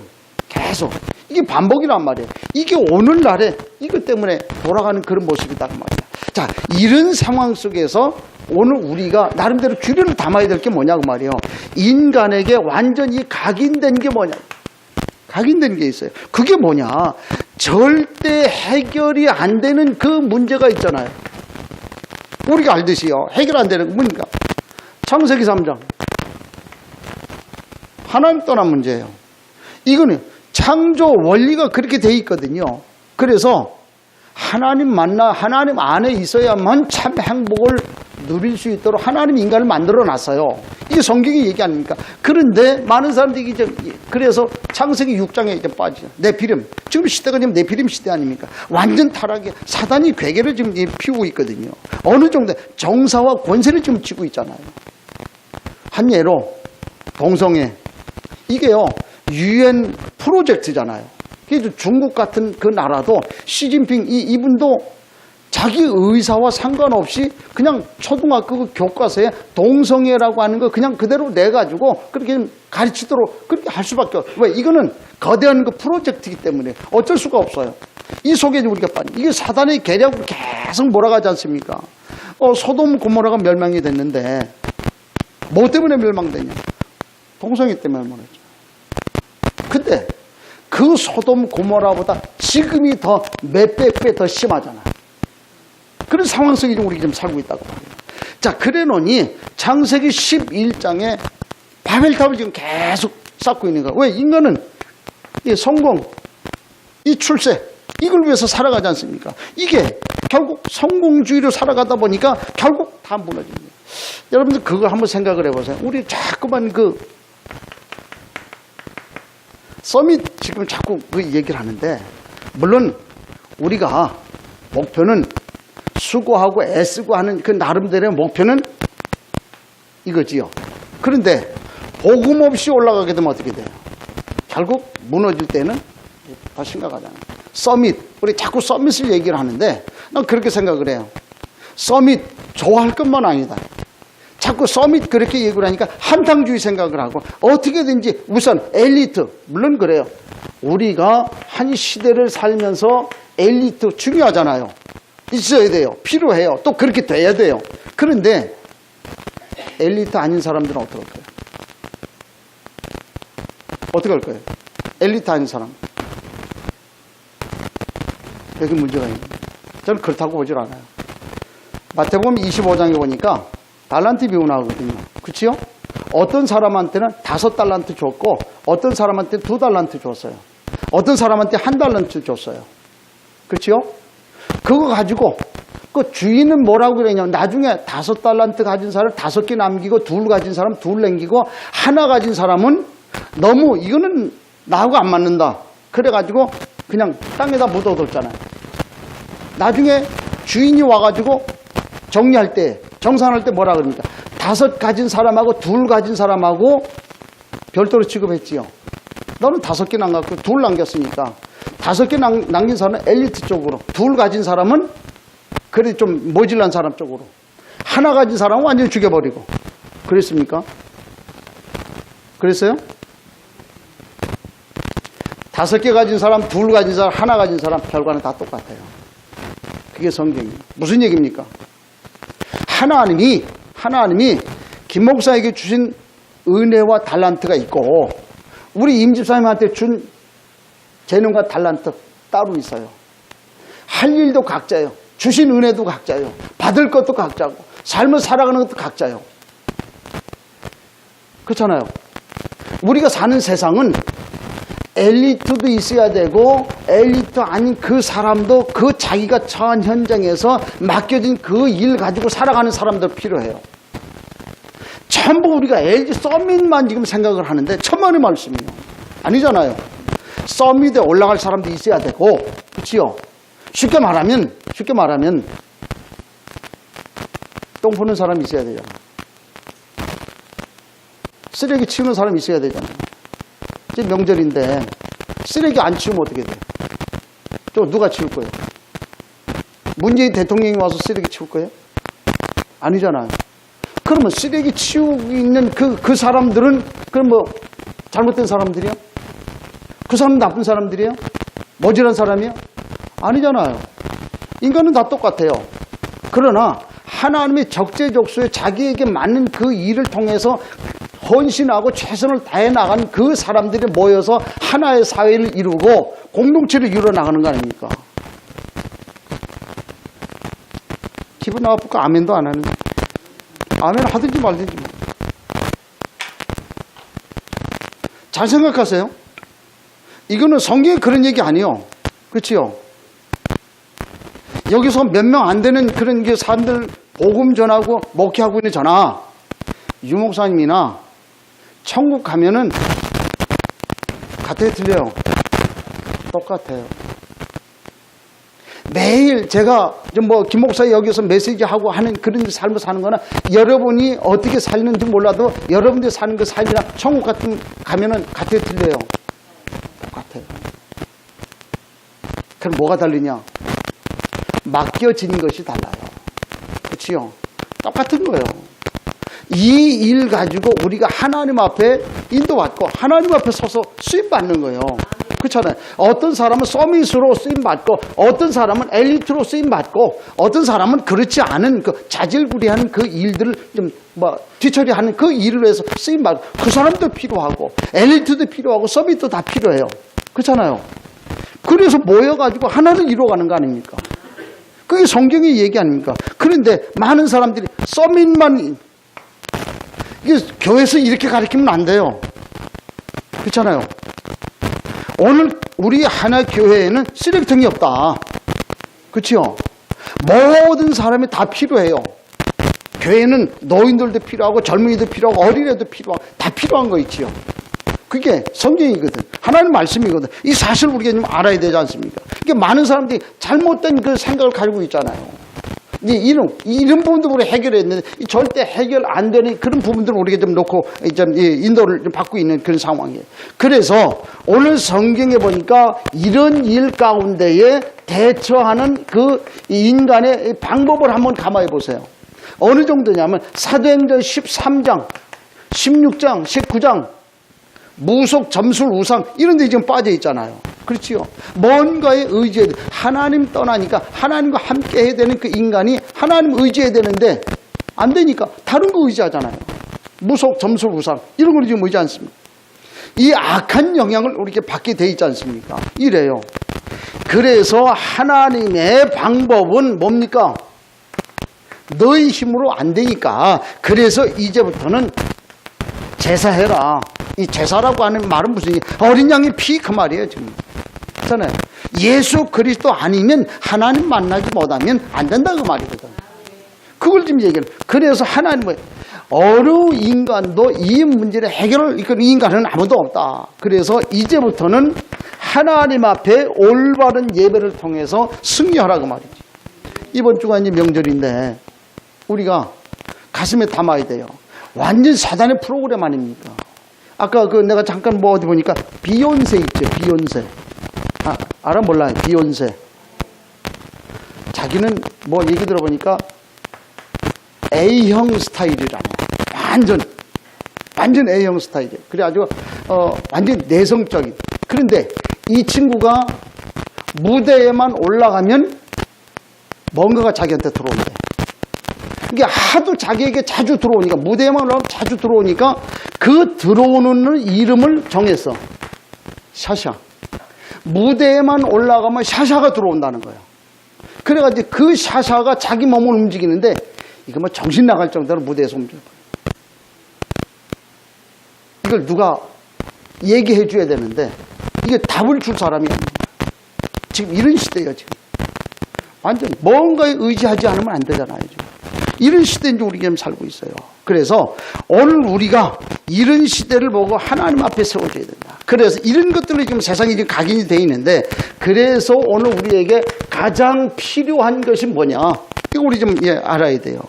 계속. 이게 반복이란 말이에요. 이게 오늘날에 이것 때문에 돌아가는 그런 모습이다 그 말이에요. 자, 이런 상황 속에서 오늘 우리가 나름대로 주류를 담아야 될 게 뭐냐고 말이에요. 인간에게 완전히 각인된 게 뭐냐. 각인된 게 있어요. 그게 뭐냐. 절대 해결이 안 되는 그 문제가 있잖아요. 우리가 알듯이요. 해결 안 되는 거 뭡니까? 창세기 3장. 하나님 떠난 문제예요. 이거는 창조 원리가 그렇게 돼 있거든요. 그래서 하나님 하나님 안에 있어야만 참 행복을 누릴 수 있도록 하나님 인간을 만들어 놨어요. 이게 성경의 얘기 아닙니까? 그런데 많은 사람들이 이제 그래서 창세기 6장에 이제 빠지죠. 네피림. 지금 시대가 지금 네피림 시대 아닙니까? 완전 타락에 사단이 괴계를 지금 피우고 있거든요. 어느 정도 정사와 권세를 지금 쥐고 있잖아요. 한 예로 동성애. 이게요. UN 프로젝트잖아요. 그래서 중국 같은 그 나라도 시진핑 이분도 자기 의사와 상관없이 그냥 초등학교 그 교과서에 동성애라고 하는 거 그냥 그대로 내가지고 그렇게 가르치도록 그렇게 할 수밖에 없어요. 왜? 이거는 거대한 그 프로젝트이기 때문에 어쩔 수가 없어요. 이 속에 우리가 이게 사단의 계략으로 계속 몰아가지 않습니까? 소돔 고모라가 멸망이 됐는데 뭐 때문에 멸망되냐? 동성애 때문에 멸망했죠. 근데 그 소돔 고모라보다 지금이 더 몇백 배 더 심하잖아. 그런 상황 속에 우리 지금 살고 있다고 말해요. 자, 그래 놓으니 창세기 11장에 바벨탑을 지금 계속 쌓고 있는 거야. 왜? 인간은 이 성공, 이 출세, 이걸 위해서 살아가지 않습니까? 이게 결국 성공주의로 살아가다 보니까 결국 다 무너집니다. 여러분들 그거 한번 생각을 해보세요. 우리 자꾸만 서밋 지금 자꾸 그 얘기를 하는데, 물론 우리가 목표는 수고하고 애쓰고 하는 그 나름대로의 목표는 이거지요. 그런데 복음 없이 올라가게 되면 어떻게 돼요? 결국 무너질 때는 더 심각하잖아요. 서밋, 우리 자꾸 서밋을 얘기를 하는데 난 그렇게 생각을 해요. 서밋 좋아할 것만 아니다. 자꾸 서밋 그렇게 얘기를 하니까 한탕주의 생각을 하고 어떻게든지 우선 엘리트, 물론 그래요. 우리가 한 시대를 살면서 엘리트 중요하잖아요. 있어야 돼요. 필요해요. 또 그렇게 돼야 돼요. 그런데 엘리트 아닌 사람들은 어떻게 할 거예요? 어떻게 할 거예요? 엘리트 아닌 사람. 여기 문제가 있는 거예요. 저는 그렇다고 보질 않아요. 마태복음 25장에 보니까 달란트 비유 나오거든요. 그렇지요? 어떤 사람한테는 5달란트 줬고 어떤 사람한테 2달란트 줬어요. 어떤 사람한테 1달란트 줬어요. 그렇지요? 그거 가지고 그 주인은 뭐라고 그러냐면 나중에 5달란트 가진 사람 5개 남기고 2 가진 사람 2 남기고 1 가진 사람은 너무 이거는 나하고 안 맞는다. 그래가지고 그냥 땅에다 묻어뒀잖아요. 나중에 주인이 와가지고 정리할 때 정산할 때 뭐라 그럽니까? 5 가진 사람하고 2 가진 사람하고 별도로 취급했지요. 너는 5개 남겼고 2 남겼으니까 5개 남긴 사람은 엘리트 쪽으로, 2 가진 사람은 그래 좀 모질란 사람 쪽으로, 1 가진 사람은 완전히 죽여버리고. 그랬습니까? 그랬어요? 5개 가진 사람, 2 가진 사람, 1 가진 사람 결과는 다 똑같아요. 그게 성경이에요. 무슨 얘기입니까? 하나님이 김 목사에게 주신 은혜와 달란트가 있고 우리 임 집사님한테 준 재능과 달란트 따로 있어요. 할 일도 각자예요. 주신 은혜도 각자예요. 받을 것도 각자고 삶을 살아가는 것도 각자예요. 그렇잖아요. 우리가 사는 세상은 엘리트도 있어야 되고 엘리트 아닌 그 사람도 그 자기가 처한 현장에서 맡겨진 그 일 가지고 살아가는 사람들 필요해요. 전부 우리가 LG 서밋만 지금 생각을 하는데 천만의 말씀이에요. 아니잖아요. 서밋에 올라갈 사람도 있어야 되고, 그렇지요? 쉽게 말하면 똥 푸는 사람이 있어야 되잖아요. 쓰레기 치우는 사람이 있어야 되잖아요. 이제 명절인데 쓰레기 안 치우면 어떻게 돼요? 또 누가 치울 거예요? 문재인 대통령이 와서 쓰레기 치울 거예요? 아니잖아요. 그러면 쓰레기 치우고 있는 그 사람들은 그럼 뭐 잘못된 사람들이요? 그 사람 나쁜 사람들이에요? 모질한 사람이요? 아니잖아요. 인간은 다 똑같아요. 그러나 하나님의 적재적소에 자기에게 맞는 그 일을 통해서 헌신하고 최선을 다해 나가는 그 사람들이 모여서 하나의 사회를 이루고 공동체를 이루어 나가는 거 아닙니까? 기분 나쁘고 아멘도 안 하는, 아멘 하든지 말든지. 잘 생각하세요. 이거는 성경에 그런 얘기 아니에요. 그렇지요? 여기서 몇 명 안 되는 그런 사람들 복음 전하고 목회하고 있는 저나 유 목사님이나 천국 가면은 같아요, 틀려요? 똑같아요. 매일 제가 뭐 김 목사 여기서 메시지하고 하는 그런 삶을 사는 거나 여러분이 어떻게 살는지 몰라도 여러분들이 사는 그 삶이랑 천국 같은 가면은 같아요, 틀려요? 똑같아요. 그럼 뭐가 다르냐? 맡겨진 것이 달라요. 그렇지요? 똑같은 거예요. 이 일 가지고 우리가 하나님 앞에 인도받고 하나님 앞에 서서 쓰임받는 거예요. 그렇잖아요. 어떤 사람은 서밋으로 쓰임받고 어떤 사람은 엘리트로 쓰임받고 어떤 사람은 그렇지 않은 그 자질구레하는 그 일들을 좀 뭐 뒤처리하는 그 일을 위해서 쓰임받고 그 사람도 필요하고 엘리트도 필요하고 서밋도 다 필요해요. 그렇잖아요. 그래서 모여가지고 하나를 이루어가는 거 아닙니까? 그게 성경의 얘기 아닙니까? 그런데 많은 사람들이 서밋만 이게 교회에서 이렇게 가르치면 안 돼요. 그렇잖아요. 오늘 우리 하나 교회에는 쓰레기통이 없다. 그렇죠? 모든 사람이 다 필요해요. 교회는 노인들도 필요하고 젊은이도 필요하고 어린애도 필요하고 다 필요한 거 있지요. 그게 성경이거든. 하나님 말씀이거든. 이 사실 우리가 좀 알아야 되지 않습니까? 이게 많은 사람들이 잘못된 그 생각을 가지고 있잖아요. 이제 이런 부분도 우리 해결했는데 절대 해결 안 되는 그런 부분들을 우리가 좀 놓고 좀 인도를 좀 받고 있는 그런 상황이에요. 그래서 오늘 성경에 보니까 이런 일 가운데에 대처하는 그 인간의 방법을 한번 감안해 보세요. 어느 정도냐면 사도행전 13장, 16장, 19장 무속, 점술, 우상 이런 데 지금 빠져 있잖아요. 그렇지요. 뭔가에 의지해야 돼. 하나님 떠나니까 하나님과 함께 해야 되는 그 인간이 하나님 의지해야 되는데 안 되니까 다른 거 의지하잖아요. 무속, 점술, 우상 이런 걸 지금 의지 않습니다. 이 악한 영향을 우리에게 받게 돼 있지 않습니까? 이래요. 그래서 하나님의 방법은 뭡니까? 너희 힘으로 안 되니까 그래서 이제부터는 제사해라. 이 제사라고 하는 말은 무슨 어린 양의 피 그 말이에요 지금. 그렇잖아요. 예수 그리스도 아니면 하나님 만나지 못하면 안 된다 그 말이거든. 그걸 지금 얘기해요. 그래서 하나님은 어느 인간도 이 문제를 해결할 이 인간은 아무도 없다. 그래서 이제부터는 하나님 앞에 올바른 예배를 통해서 승리하라 그 말이지. 이번 주가 이제 명절인데 우리가 가슴에 담아야 돼요. 완전 사단의 프로그램 아닙니까? 아까 그 내가 잠깐 뭐 어디 보니까 비욘세 있죠. 비욘세. 알아 몰라요. 비욘세. 자기는 뭐 얘기 들어보니까 A형 스타일이라네. 완전 A형 스타일이에요. 그래가지고 완전 내성적인. 그런데 이 친구가 무대에만 올라가면 뭔가가 자기한테 들어온대. 이게 하도 자기에게 자주 들어오니까 무대에만 올라가면 자주 들어오니까 그 들어오는 이름을 정했어. 샤샤. 무대에만 올라가면 샤샤가 들어온다는 거예요. 그래가지고 그 샤샤가 자기 몸을 움직이는데 이거 뭐 정신 나갈 정도로 무대에서 움직여. 이걸 누가 얘기해 줘야 되는데 이게 답을 줄 사람이 없는 거예요. 지금 이런 시대예요. 지금 완전 뭔가에 의지하지 않으면 안 되잖아요. 지금. 이런 시대인 줄 우리가 살고 있어요. 그래서 오늘 우리가 이런 시대를 보고 하나님 앞에 세워줘야 된다. 그래서 이런 것들로 지금 세상이 지금 각인이 되어 있는데 그래서 오늘 우리에게 가장 필요한 것이 뭐냐? 이거 우리 좀 알아야 돼요.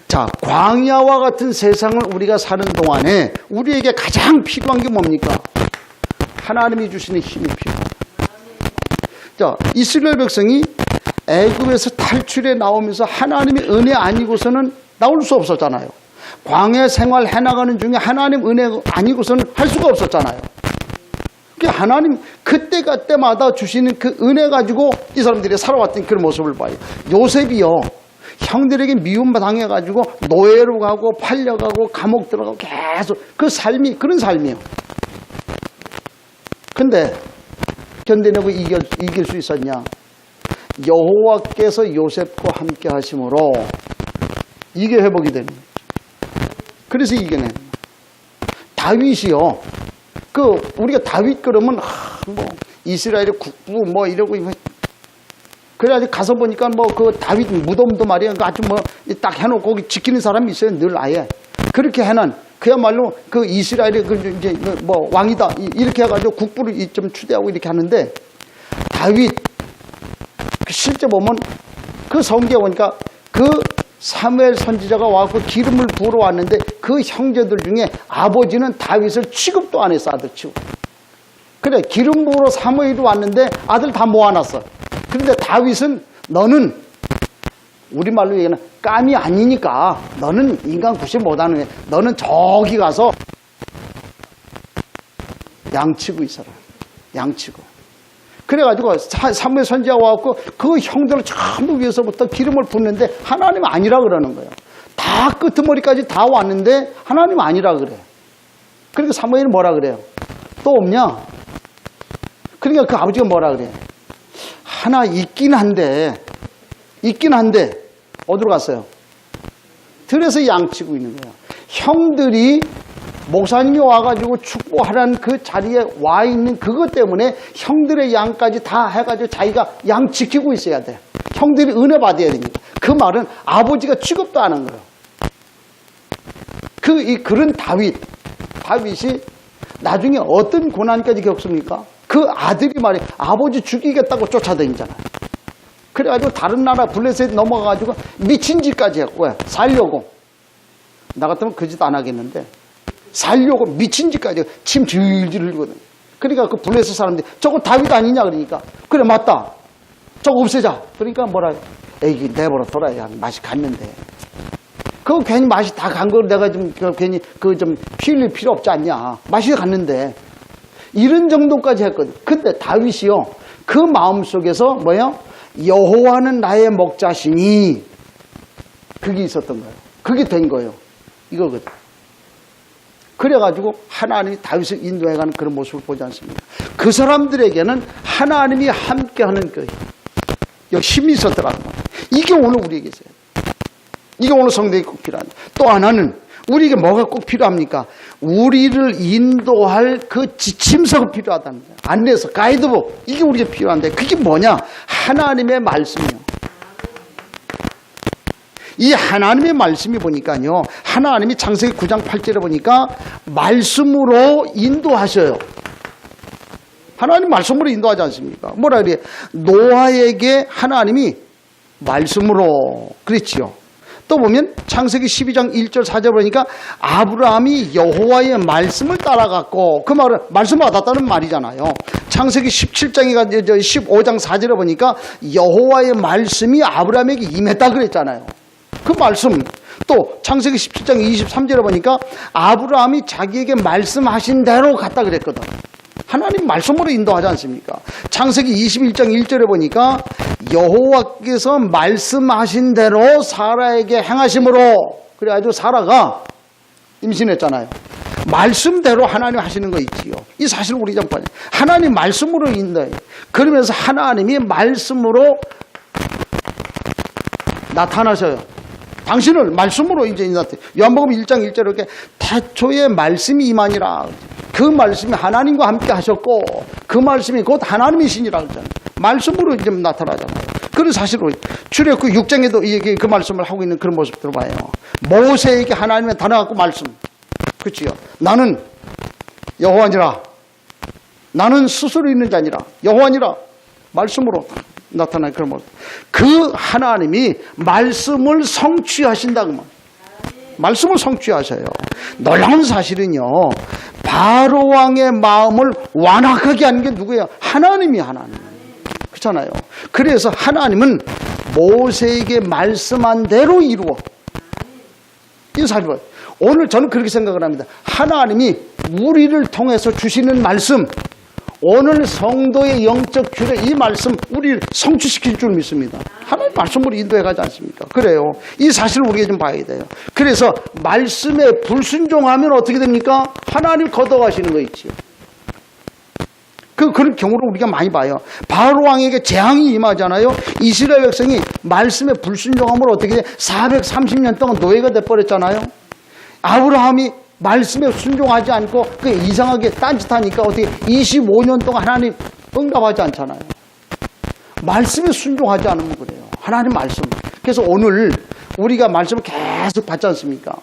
자, 광야와 같은 세상을 우리가 사는 동안에 우리에게 가장 필요한 게 뭡니까? 하나님이 주시는 힘이 필요합니다. 자, 이스라엘 백성이 애굽에서 탈출해 나오면서 하나님의 은혜 아니고서는 나올 수 없었잖아요. 광야 생활 해나가는 중에 하나님 은혜 아니고서는 할 수가 없었잖아요. 하나님 그때가 때마다 주시는 그 은혜 가지고 이 사람들이 살아왔던 그런 모습을 봐요. 요셉이요. 형들에게 미움 당해가지고 노예로 가고 팔려가고 감옥 들어가고 계속 그 삶이 그런 삶이에요. 근데 견뎌내고 이길 수 있었냐? 여호와께서 요셉과 함께 하심으로 이게 회복이 되는 거예요. 그래서 이겨내는 거예요. 다윗이요. 우리가 다윗 그러면 뭐 이스라엘의 국부 뭐 이러고 그래가지고 가서 보니까 뭐 그 다윗 무덤도 말이야 아주 뭐 딱 해놓고 거기 지키는 사람이 있어요. 늘 아예 그렇게 해놓은 그야말로 그 이스라엘의 그 이제 뭐 왕이다 이렇게 해가지고 국부를 좀 추대하고 이렇게 하는데 다윗 실제 보면 그 성경에 보니까 그 사무엘 선지자가 와서 기름을 부으러 왔는데 그 형제들 중에 아버지는 다윗을 취급도 안 했어. 아들 취급. 그래 기름 부으러 사무엘이 왔는데 아들 다 모아놨어. 그런데 다윗은 너는 우리말로 얘기하는 깜이 아니니까 너는 인간 구실 못하는 애. 너는 저기 가서 양치고 있어라. 양치고. 그래가지고 사무엘 선지자가 와갖고 그 형들을 전부 위에서부터 기름을 붓는데 하나님 아니라 그러는 거예요. 다 끄트머리까지 다 왔는데 하나님 아니라 그래. 그러니까 사무엘이 뭐라 그래요? 또 없냐? 그러니까 그 아버지가 뭐라 그래? 하나 있긴 한데 어디로 갔어요? 들에서 양치고 있는 거예요. 형들이 목사님이 와가지고 축복하라는 그 자리에 와 있는 그것 때문에 형들의 양까지 다 해가지고 자기가 양 지키고 있어야 돼. 형들이 은혜 받아야 되니까. 그 말은 아버지가 취급도 안 한 거예요. 그런 다윗이 나중에 어떤 고난까지 겪습니까? 그 아들이 말이야 아버지 죽이겠다고 쫓아다니잖아요. 그래가지고 다른 나라 블레셋 넘어가가지고 미친 짓까지 했고 살려고. 나 같으면 그 짓 안 하겠는데 살려고 미친 짓까지 침 질질 흘리거든. 그러니까 그 블레셋 사람들이 저거 다윗 아니냐 그러니까 그래 맞다. 저거 없애자. 그러니까 뭐라 에이 내버려 둬라. 맛이 갔는데. 그거 괜히 맛이 다 간 걸 내가 좀 괜히 그 좀 피 흘릴 필요 없지 않냐. 맛이 갔는데 이런 정도까지 했거든. 근데 다윗이요 그 마음속에서 뭐요? 여호와는 나의 목자시니 그게 있었던 거예요. 그게 된 거예요. 이거거든. 그래가지고 하나님이 다윗을 인도해가는 그런 모습을 보지 않습니까? 그 사람들에게는 하나님이 함께하는 그 힘이 있었더라는 말이에요. 이게 오늘 우리에게 있어요. 이게 오늘 성도에게 꼭 필요합니다. 또 하나는 우리에게 뭐가 꼭 필요합니까? 우리를 인도할 그 지침서가 필요하다는 거예요. 안내서, 가이드북. 이게 우리에게 필요한데 그게 뭐냐? 하나님의 말씀이요. 이 하나님의 말씀이 보니까요. 하나님이 창세기 9장 8절에 보니까 말씀으로 인도하셔요. 하나님 말씀으로 인도하지 않습니까? 뭐라 그래요? 노아에게 하나님이 말씀으로 그랬지요. 또 보면 창세기 12장 1절 4절 보니까 아브라함이 여호와의 말씀을 따라갔고 그 말은 말씀 받았다는 말이잖아요. 창세기 17장에 15장 4절에 보니까 여호와의 말씀이 아브라함에게 임했다 그랬잖아요. 그 말씀 또 창세기 17장 23절에 보니까 아브라함이 자기에게 말씀하신 대로 갔다 그랬거든. 하나님 말씀으로 인도하지 않습니까? 창세기 21장 1절에 보니까 여호와께서 말씀하신 대로 사라에게 행하심으로 그래가지고 사라가 임신했잖아요. 말씀대로 하나님 하시는 거 있지요. 이 사실 우리 좀 봐요. 하나님 말씀으로 인도해요. 그러면서 하나님이 말씀으로 나타나셔요. 당신을 말씀으로 이제 나타나요. 요한복음 1장 1절에 이렇게 태초에 말씀이 임하니라. 그 말씀이 하나님과 함께 하셨고 그 말씀이 곧 하나님이시니라 그러잖아요. 말씀으로 이제 나타나잖아요. 그런 사실로 출애굽 6장에도 그 말씀을 하고 있는 그런 모습들을 봐요. 모세에게 하나님의 단어 갖고 말씀. 그렇지요. 나는 여호와니라. 나는 스스로 있는 자니라. 여호와니라. 말씀으로 나타나는 그런 모습. 그 하나님이 말씀을 성취하신다고 말. 말씀을 성취하셔요. 놀라운 사실은요. 바로 왕의 마음을 완악하게 하는 게 누구예요? 하나님이 하나님. 그렇잖아요. 그래서 하나님은 모세에게 말씀한 대로 이루어. 이 사실 봐요. 오늘 저는 그렇게 생각을 합니다. 하나님이 우리를 통해서 주시는 말씀, 오늘 성도의 영적 규례 이 말씀 우리를 성취시킬 줄 믿습니다. 하나님 말씀으로 인도해 가지 않습니까? 그래요. 이 사실을 우리가 좀 봐야 돼요. 그래서 말씀에 불순종하면 어떻게 됩니까? 하나님 걷어가시는 거 있지요. 그런 경우를 우리가 많이 봐요. 바로 왕에게 재앙이 임하잖아요. 이스라엘 백성이 말씀에 불순종함으로 어떻게 돼? 430년 동안 노예가 돼버렸잖아요. 아브라함이 말씀에 순종하지 않고 그게 이상하게 딴짓하니까 어떻게 25년 동안 하나님 응답하지 않잖아요. 말씀에 순종하지 않으면 그래요. 하나님 말씀. 그래서 오늘 우리가 말씀을 계속 받지 않습니까?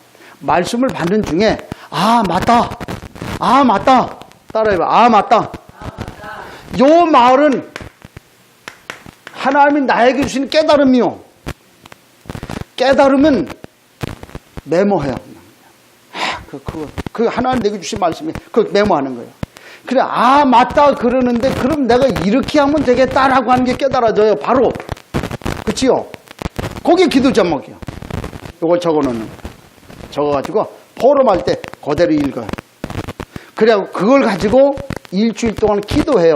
말씀을 받는 중에 아 맞다. 아 맞다. 따라해봐. 아 맞다. 요 말은 하나님이 나에게 주시는 깨달음이요. 깨달으면 메모해요. 그 하나님 내게 주신 말씀이 그 메모하는 거예요. 그래 아 맞다 그러는데 그럼 내가 이렇게 하면 되겠다라고 하는 게 깨달아져요. 바로 그치요? 그게 기도 제목이요. 이걸 적어가지고 포럼할 때 그대로 읽어요. 그래고 그걸 가지고 일주일 동안 기도해요.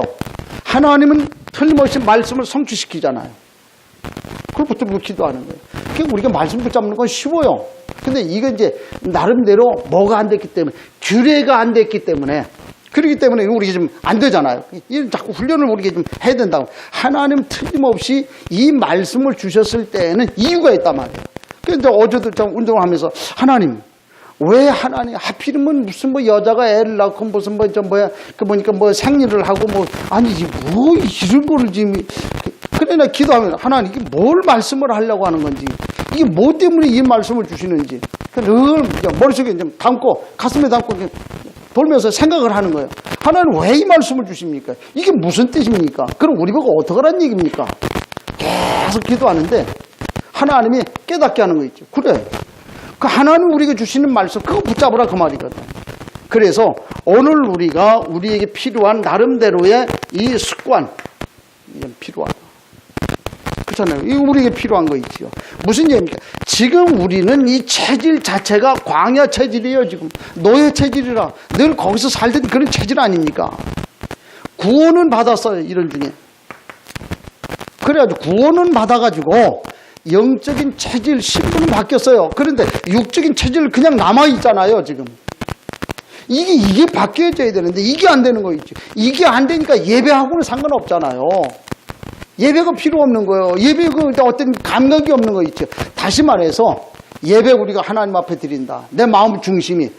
하나님은 틀림없이 말씀을 성취시키잖아요. 그걸 붙들고 기도하는 거예요. 그러니까 우리가 말씀 붙잡는 건 쉬워요. 근데 이거 이제 나름대로 뭐가 안 됐기 때문에 규례가 안 됐기 때문에 그렇기 때문에 우리가 좀 안 되잖아요. 이 자꾸 훈련을 우리가 좀 해야 된다고. 하나님 틀림없이 이 말씀을 주셨을 때에는 이유가 있단 말이에요. 그런데 어제도 좀 운동을 하면서 하나님 왜 하나님 하필이면 무슨 뭐 여자가 애를 낳고 무슨 뭐 좀 뭐야 그 보니까 뭐 생리를 하고 뭐 아니지 뭐 이런 거를 지금 그래 나 기도하면 하나님 이게 뭘 말씀을 하려고 하는 건지 이게 뭐 때문에 이 말씀을 주시는지 늘 머릿속에 좀 담고 가슴에 담고 돌면서 생각을 하는 거예요. 하나님 왜 이 말씀을 주십니까? 이게 무슨 뜻입니까? 그럼 우리 보고 어떡하라는 얘기입니까? 계속 기도하는데 하나님이 깨닫게 하는 거 있죠. 그래. 그 하나님 우리에게 주시는 말씀 그거 붙잡으라 그 말이거든. 그래서 오늘 우리에게 필요한 나름대로의 이 습관 이건 필요하다. 그렇잖아요. 이거 우리에게 필요한 거 있지요. 무슨 얘기입니까? 지금 우리는 이 체질 자체가 광야 체질이에요. 지금 노예 체질이라 늘 거기서 살던 그런 체질 아닙니까? 구원은 받았어요. 이런 중에. 그래가지고 구원은 받아가지고 영적인 체질 신분은 바뀌었어요. 그런데 육적인 체질 그냥 남아있잖아요. 지금. 이게 바뀌어져야 되는데 이게 안 되는 거 있죠. 이게 안 되니까 예배하고는 상관없잖아요. 예배가 필요 없는 거예요. 예배가 어떤 감각이 없는 거 있죠. 다시 말해서 예배 우리가 하나님 앞에 드린다. 내 마음 중심이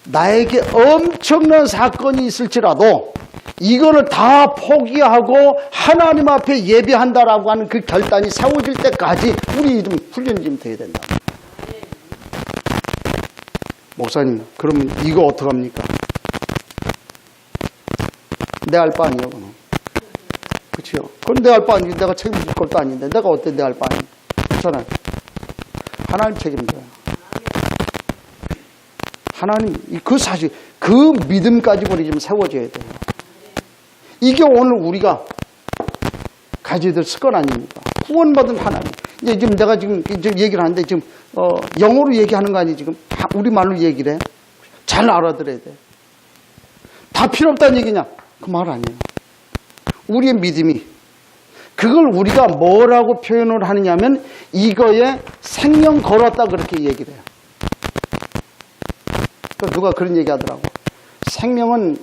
나에게 엄청난 사건이 있을지라도 이거를 다 포기하고 하나님 앞에 예배한다라고 하는 그 결단이 세워질 때까지 우리 좀 훈련이 좀 돼야 된다. 목사님, 그러면 이거 어떡합니까? 내 알 바 아니에요, 그건. 그치요? 그건 내 알 바 아니고 내가 책임질 것도 아닌데 내가 어때 내 알 바 아니에요? 그렇잖아요. 하나님 책임져요. 하나님, 그 사실, 그 믿음까지 우리 좀 세워져야 돼요. 이게 오늘 우리가 가져야 될 습관 아닙니까? 구원받은 하나님. 이제 지금 내가 지금 얘기를 하는데 지금, 영어로 얘기하는 거 아니 지금? 우리말로 얘기를 해. 잘 알아들어야 돼. 다 필요 없다는 얘기냐? 그 말 아니에요. 우리의 믿음이. 그걸 우리가 뭐라고 표현을 하느냐면 이거에 생명 걸었다 그렇게 얘기를 해요. 누가 그런 얘기 하더라고. 생명은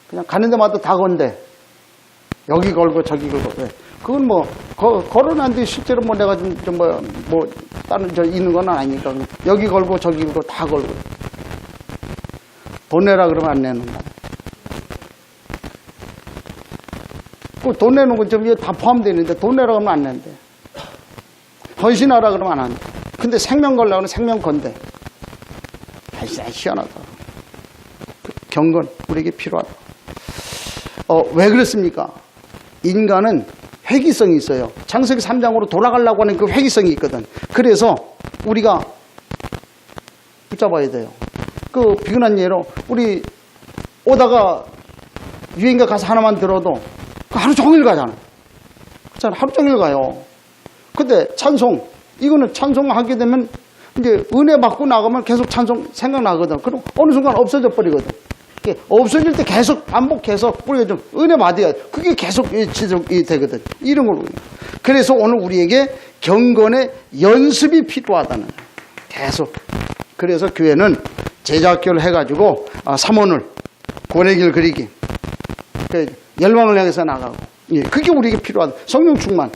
그냥 가는 데마다 다 건데 여기 걸고 저기 걸고. 왜? 그건 뭐 걸어놨는데 실제로 뭐 내가 좀 다른 저 있는 건 아니니까 여기 걸고 저기 걸고 다 걸고. 돈 내라 그러면 안 내는다. 그 돈 내는 건 좀 다 포함되어 있는데 돈 내라 그러면 안 내는데. 헌신하라 그러면 안 한대. 근데 생명 걸려고 하면 생명 건대. 희한하다. 그 경건 우리에게 필요하다. 왜 그렇습니까? 인간은 회귀성이 있어요. 창세기 3장으로 돌아가려고 하는 그 회귀성이 있거든. 그래서 우리가 붙잡아야 돼요. 그 비근한 예로 우리 오다가 유행가 가서 하나만 들어도 하루 종일 가잖아. 그렇잖아. 하루 종일 가요. 근데 찬송, 이거는 찬송하게 되면 이제 은혜 받고 나가면 계속 찬송 생각나거든. 그럼 어느 순간 없어져 버리거든. 없어질 때 계속 반복해서 우리가 좀 은혜 받아야 돼. 그게 계속 지속이 되거든. 이런 걸로. 그래서 오늘 우리에게 경건의 연습이 필요하다는 거예요. 계속. 그래서 교회는 제자학교를 해가지고 삼원을 구원의 길 그리기. 열방을 향해서 나가고. 그게 우리에게 필요하다. 성령 충만.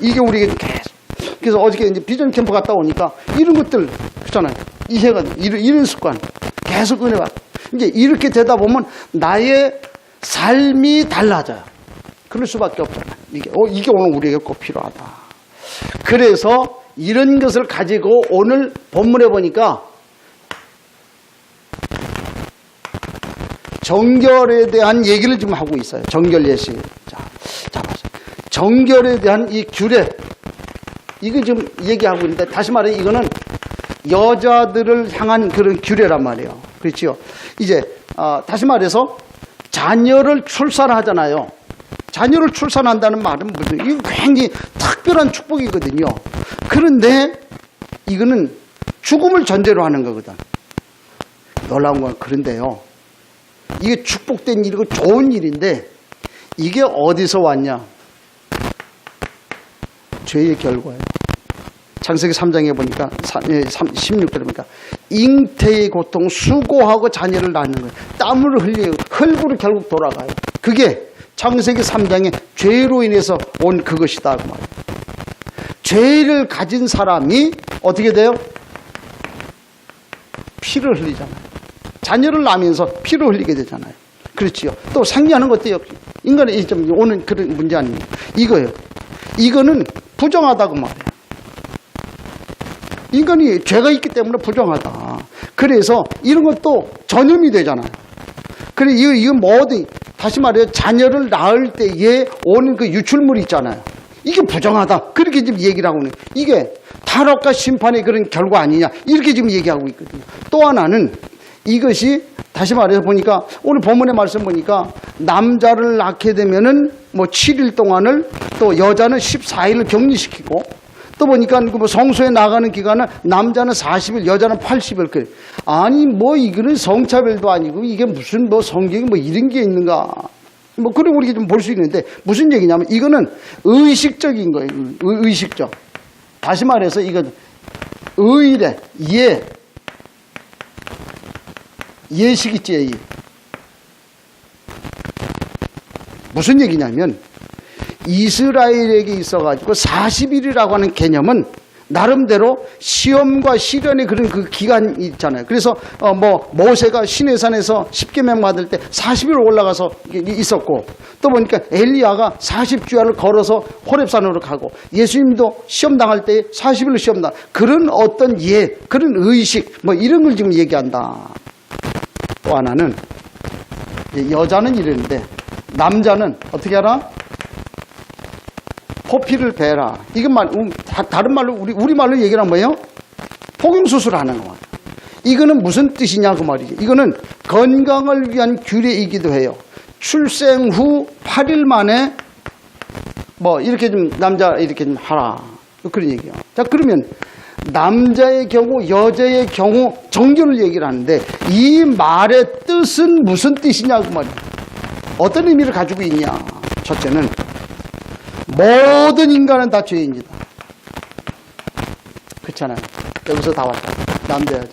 이게 우리에게 계속. 그래서 어저께 이제 비전 캠프 갔다 오니까 이런 것들 그렇잖아요. 이해가 이런 습관 계속 은혜 받고 이제 이렇게 되다 보면 나의 삶이 달라져요. 그럴 수밖에 없잖아요. 이게 오늘 우리에게 꼭 필요하다. 그래서 이런 것을 가지고 오늘 본문에 보니까 정결에 대한 얘기를 지금 하고 있어요. 정결 예시. 자, 보세요. 정결에 대한 이 규례. 이거 지금 얘기하고 있는데 다시 말해 이거는 여자들을 향한 그런 규례란 말이에요. 그렇죠? 이제 다시 말해서 자녀를 출산하잖아요. 자녀를 출산한다는 말은 무슨 이거 굉장히 특별한 축복이거든요. 그런데 이거는 죽음을 전제로 하는 거거든. 놀라운 건 그런데요. 이게 축복된 일이고 좋은 일인데 이게 어디서 왔냐? 죄의 결과예요. 창세기 3장에 보니까 16절에 보니까 잉태의 고통, 수고하고 자녀를 낳는 거예요. 땀을 흘려요. 흙으로 결국 돌아가요. 그게 창세기 3장에 죄로 인해서 온 그것이다 그 말이에요. 죄를 가진 사람이 어떻게 돼요? 피를 흘리잖아요. 자녀를 낳으면서 피를 흘리게 되잖아요. 그렇지요. 또 생리하는 것도 역시 인간의 이점 오는 그런 문제 아닙니까? 이거예요. 이거는 부정하다고 말해요. 인간이 죄가 있기 때문에 부정하다. 그래서 이런 것도 전염이 되잖아요. 그래, 이거 뭐든, 다시 말해서 자녀를 낳을 때에 오는 그 유출물이 있잖아요. 이게 부정하다. 그렇게 지금 얘기를 하고 있는 거예요. 이게 타락과 심판의 그런 결과 아니냐. 이렇게 지금 얘기하고 있거든요. 또 하나는 이것이 다시 말해서 보니까 오늘 본문의 말씀 보니까 남자를 낳게 되면은 뭐 7일 동안을 또 여자는 14일을 격리시키고 또 보니까 뭐 성소에 나가는 기간은 남자는 40일, 여자는 80일. 그래. 아니 뭐 이거는 성차별도 아니고 이게 무슨 뭐 성경이 뭐 이런 게 있는가. 뭐 그런 우리가 좀 볼 수 있는데 무슨 얘기냐면 이거는 의식적인 거예요. 의식적. 다시 말해서 이건 의례, 예식 있지, 예의. 무슨 얘기냐면 이스라엘에게 있어가지고 40일이라고 하는 개념은 나름대로 시험과 시련의 그런 그 기간이 있잖아요. 그래서 뭐 모세가 시내산에서 10계명 받을 때 40일 올라가서 있었고 또 보니까 엘리야가 40주야를 걸어서 호렙산으로 가고 예수님도 시험 당할 때 40일로 시험 당. 그런 어떤 그런 의식 뭐 이런 걸 지금 얘기한다. 또 하나는 여자는 이러는데 남자는 어떻게 하라? 포피를 베라. 이것만 다른 말로 우리 말로 얘기를 하면 뭐예요? 폭행수술을 하는 거. 이거는 무슨 뜻이냐 그 말이지. 이거는 건강을 위한 규례이기도 해요. 출생 후 8일 만에 뭐 이렇게 좀 남자 이렇게 좀 하라. 그런 얘기예요. 자 그러면 남자의 경우 여자의 경우 정견을 얘기를 하는데 이 말의 뜻은 무슨 뜻이냐 그 말이에요. 어떤 의미를 가지고 있냐. 첫째는 모든 인간은 다 죄인이다. 그렇잖아요. 여기서 다 왔다. 남자 여자.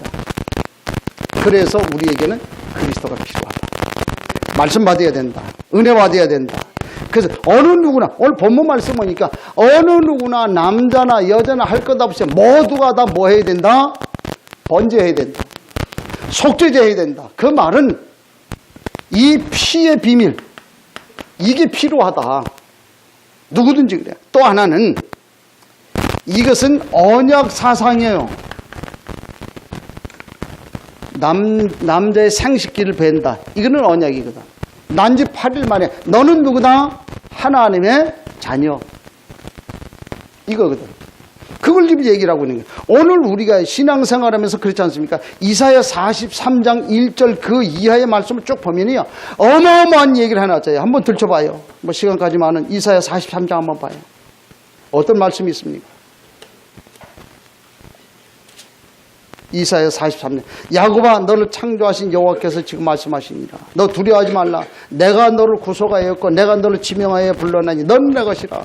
그래서 우리에게는 그리스도가 필요하다. 말씀 받아야 된다. 은혜 받아야 된다. 그래서 어느 누구나 오늘 본문 말씀 보니까 어느 누구나 남자나 여자나 할 것 없이 모두가 다 뭐 해야 된다? 번제해야 된다. 속죄제해야 된다. 그 말은 이 피의 비밀 이게 필요하다. 누구든지 그래요. 또 하나는 이것은 언약 사상이에요. 남자의 생식기를 벤다. 이거는 언약이거든. 난지 8일 만에 너는 누구다? 하나님의 자녀. 이거거든. 그걸 지금 얘기를 하고 있는 거예요. 오늘 우리가 신앙생활하면서 그렇지 않습니까? 이사야 43장 1절 그 이하의 말씀을 쭉 보면요. 어마어마한 얘기를 해놨어요. 한번 들춰봐요. 뭐 시간 가지만은 이사야 43장 한번 봐요. 어떤 말씀이 있습니까? 이사야 43장. 야곱아 너를 창조하신 여호와께서 지금 말씀하십니다. 너 두려워하지 말라. 내가 너를 구속하였고 내가 너를 지명하여 불러나니 넌 내 것이라.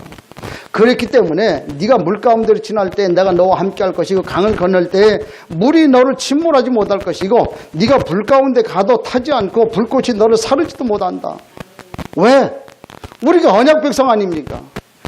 그랬기 때문에 네가 물 가운데로 지날 때 내가 너와 함께 할 것이고 강을 건널 때 물이 너를 침몰하지 못할 것이고 네가 불 가운데 가도 타지 않고 불꽃이 너를 사르지도 못한다. 왜? 우리가 언약 백성 아닙니까?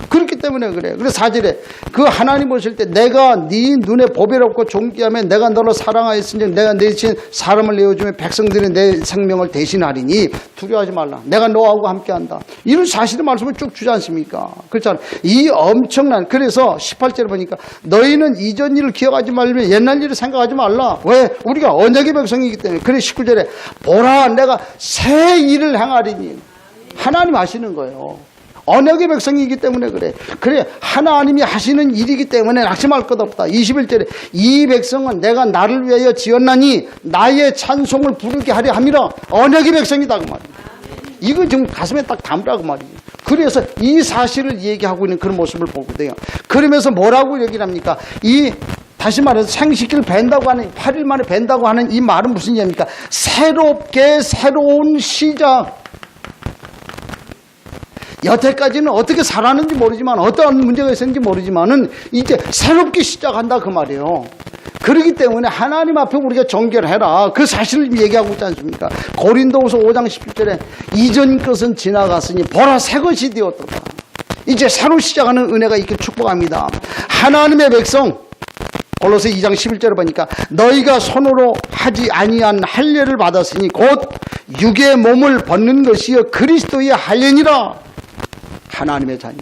그렇기 때문에 그래. 그래서 4절에 그 하나님 보실 때 내가 네 눈에 보배롭고 존귀하며 내가 너를 사랑하였으니 내가 내 대신 사람을 내어주며 백성들이 내 생명을 대신하리니 두려워하지 말라. 내가 너하고 함께한다. 이런 사실의 말씀을 쭉 주지 않습니까? 그렇잖아요. 이 엄청난 그래서 18절에 보니까 너희는 이전 일을 기억하지 말며 옛날 일을 생각하지 말라. 왜? 우리가 언약의 백성이기 때문에. 그래 19절에 보라 내가 새 일을 행하리니 하나님 하시는 거예요. 언약의 백성이기 때문에 그래. 그래 하나님이 하시는 일이기 때문에 낙심할 것 없다. 21절에 이 백성은 내가 나를 위하여 지었나니 나의 찬송을 부르게 하려 함이라. 언약의 백성이다 그 말이야. 이거 지금 가슴에 딱 담으라고 말이에요. 그래서 이 사실을 얘기하고 있는 그런 모습을 보거든요. 그러면서 뭐라고 얘기를 합니까? 다시 말해서 생식기를 벤다고 하는 8일 만에 벤다고 하는 이 말은 무슨 얘기입니까? 새롭게 새로운 시작. 여태까지는 어떻게 살았는지 모르지만 어떠한 문제가 있었는지 모르지만은 이제 새롭게 시작한다 그 말이에요. 그렇기 때문에 하나님 앞에 우리가 정결해라. 그 사실을 얘기하고 있지 않습니까? 고린도후서 5장 17절에 이전 것은 지나갔으니 보라 새 것이 되었도다. 이제 새로 시작하는 은혜가 있게 축복합니다. 하나님의 백성 골로새 2장 11절에 보니까 너희가 손으로 하지 아니한 할례를 받았으니 곧 육의 몸을 벗는 것이여 그리스도의 할례니라. 하나님의 자녀,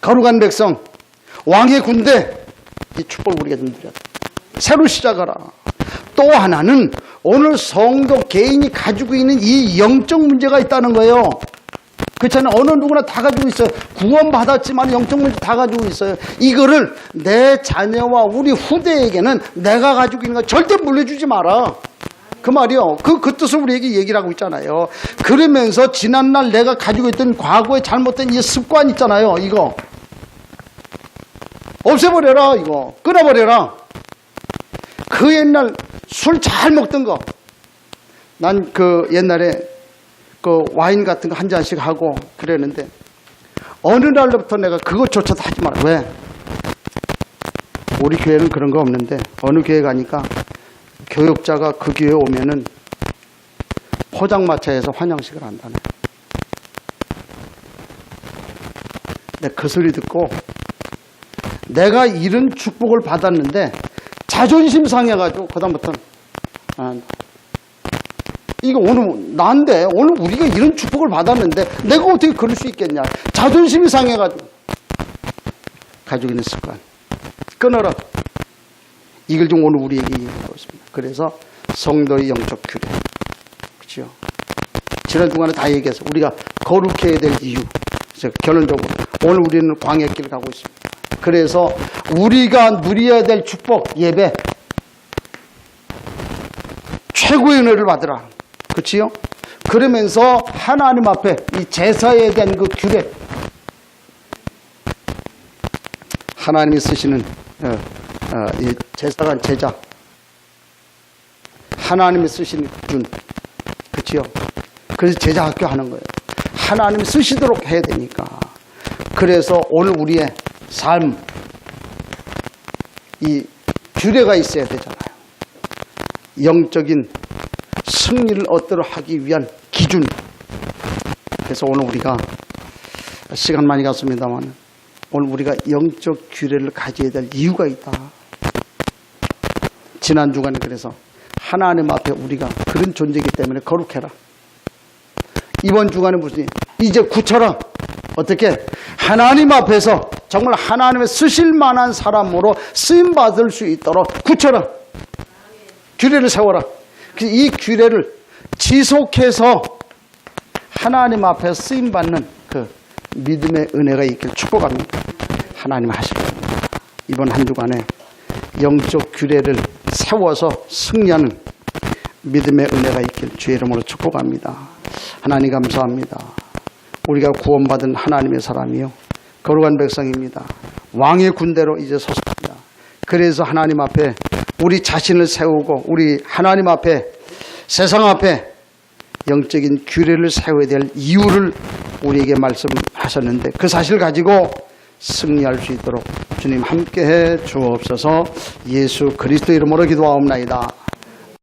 거룩한 백성, 왕의 군대, 이 축복을 우리가 좀 드려야 돼. 새로 시작하라. 또 하나는 오늘 성도 개인이 가지고 있는 이 영적 문제가 있다는 거예요. 그렇잖아요. 어느 누구나 다 가지고 있어요. 구원받았지만 영적 문제 다 가지고 있어요. 이거를 내 자녀와 우리 후대에게는 내가 가지고 있는 거 절대 물려주지 마라. 그 말이요. 그 뜻을 우리에게 얘기를 하고 있잖아요. 그러면서 지난날 내가 가지고 있던 과거의 잘못된 이 습관 있잖아요. 이거 없애버려라. 이거 끊어버려라. 그 옛날 술 잘 먹던 거. 난 그 옛날에 그 와인 같은 거 한 잔씩 하고 그랬는데 어느 날부터 내가 그것조차도 하지 마라. 왜? 우리 교회는 그런 거 없는데 어느 교회 가니까 교육자가 그 교회에 오면은 포장마차에서 환영식을 한다네. 내가 그 소리 듣고 내가 이런 축복을 받았는데 자존심 상해가지고 그다음부터는 이거 오늘 난데 오늘 우리가 이런 축복을 받았는데 내가 어떻게 그럴 수 있겠냐. 자존심이 상해가지고 가지고 있는 습관 끊어라. 이걸 좀 오늘 우리에게 얘기하고 있습니다. 그래서 성도의 영적 규례, 그렇죠? 지난 주간에 다 얘기해서 우리가 거룩해야 될 이유. 그래서 결론적으로 오늘 우리는 광야길을 가고 있습니다. 그래서 우리가 누려야 될 축복, 예배, 최고의 은혜를 받으라. 그렇지요? 그러면서 하나님 앞에 이 제사에 대한 그 규례, 하나님이 쓰시는 이 제사관 제자, 하나님이 쓰시는 기준, 그렇지요? 그래서 제자 학교 하는 거예요. 하나님이 쓰시도록 해야 되니까. 그래서 오늘 우리의 삶, 이 규례가 있어야 되잖아요. 영적인 승리를 얻도록 하기 위한 기준. 그래서 오늘 우리가 시간 많이 갔습니다만 오늘 우리가 영적 규례를 가져야 될 이유가 있다. 지난 주간에 그래서 하나님 앞에 우리가 그런 존재이기 때문에 거룩해라. 이번 주간에 무슨 이제 굳혀라. 어떻게? 하나님 앞에서 정말 하나님의 쓰실 만한 사람으로 쓰임받을 수 있도록 굳혀라. 규례를 세워라. 이 규례를 지속해서 하나님 앞에 쓰임받는 그 믿음의 은혜가 있길 축복합니다. 하나님 하실 겁니다. 이번 한 주간에 영적 규례를 세워서 승리하는 믿음의 은혜가 있길 주의 이름으로 축복합니다. 하나님 감사합니다. 우리가 구원받은 하나님의 사람이요 거룩한 백성입니다. 왕의 군대로 이제 섰습니다. 그래서 하나님 앞에 우리 자신을 세우고 우리 하나님 앞에 세상 앞에 영적인 규례를 세워야 될 이유를 우리에게 말씀하셨는데 그 사실을 가지고 승리할 수 있도록 주님 함께해 주옵소서. 예수 그리스도 이름으로 기도하옵나이다.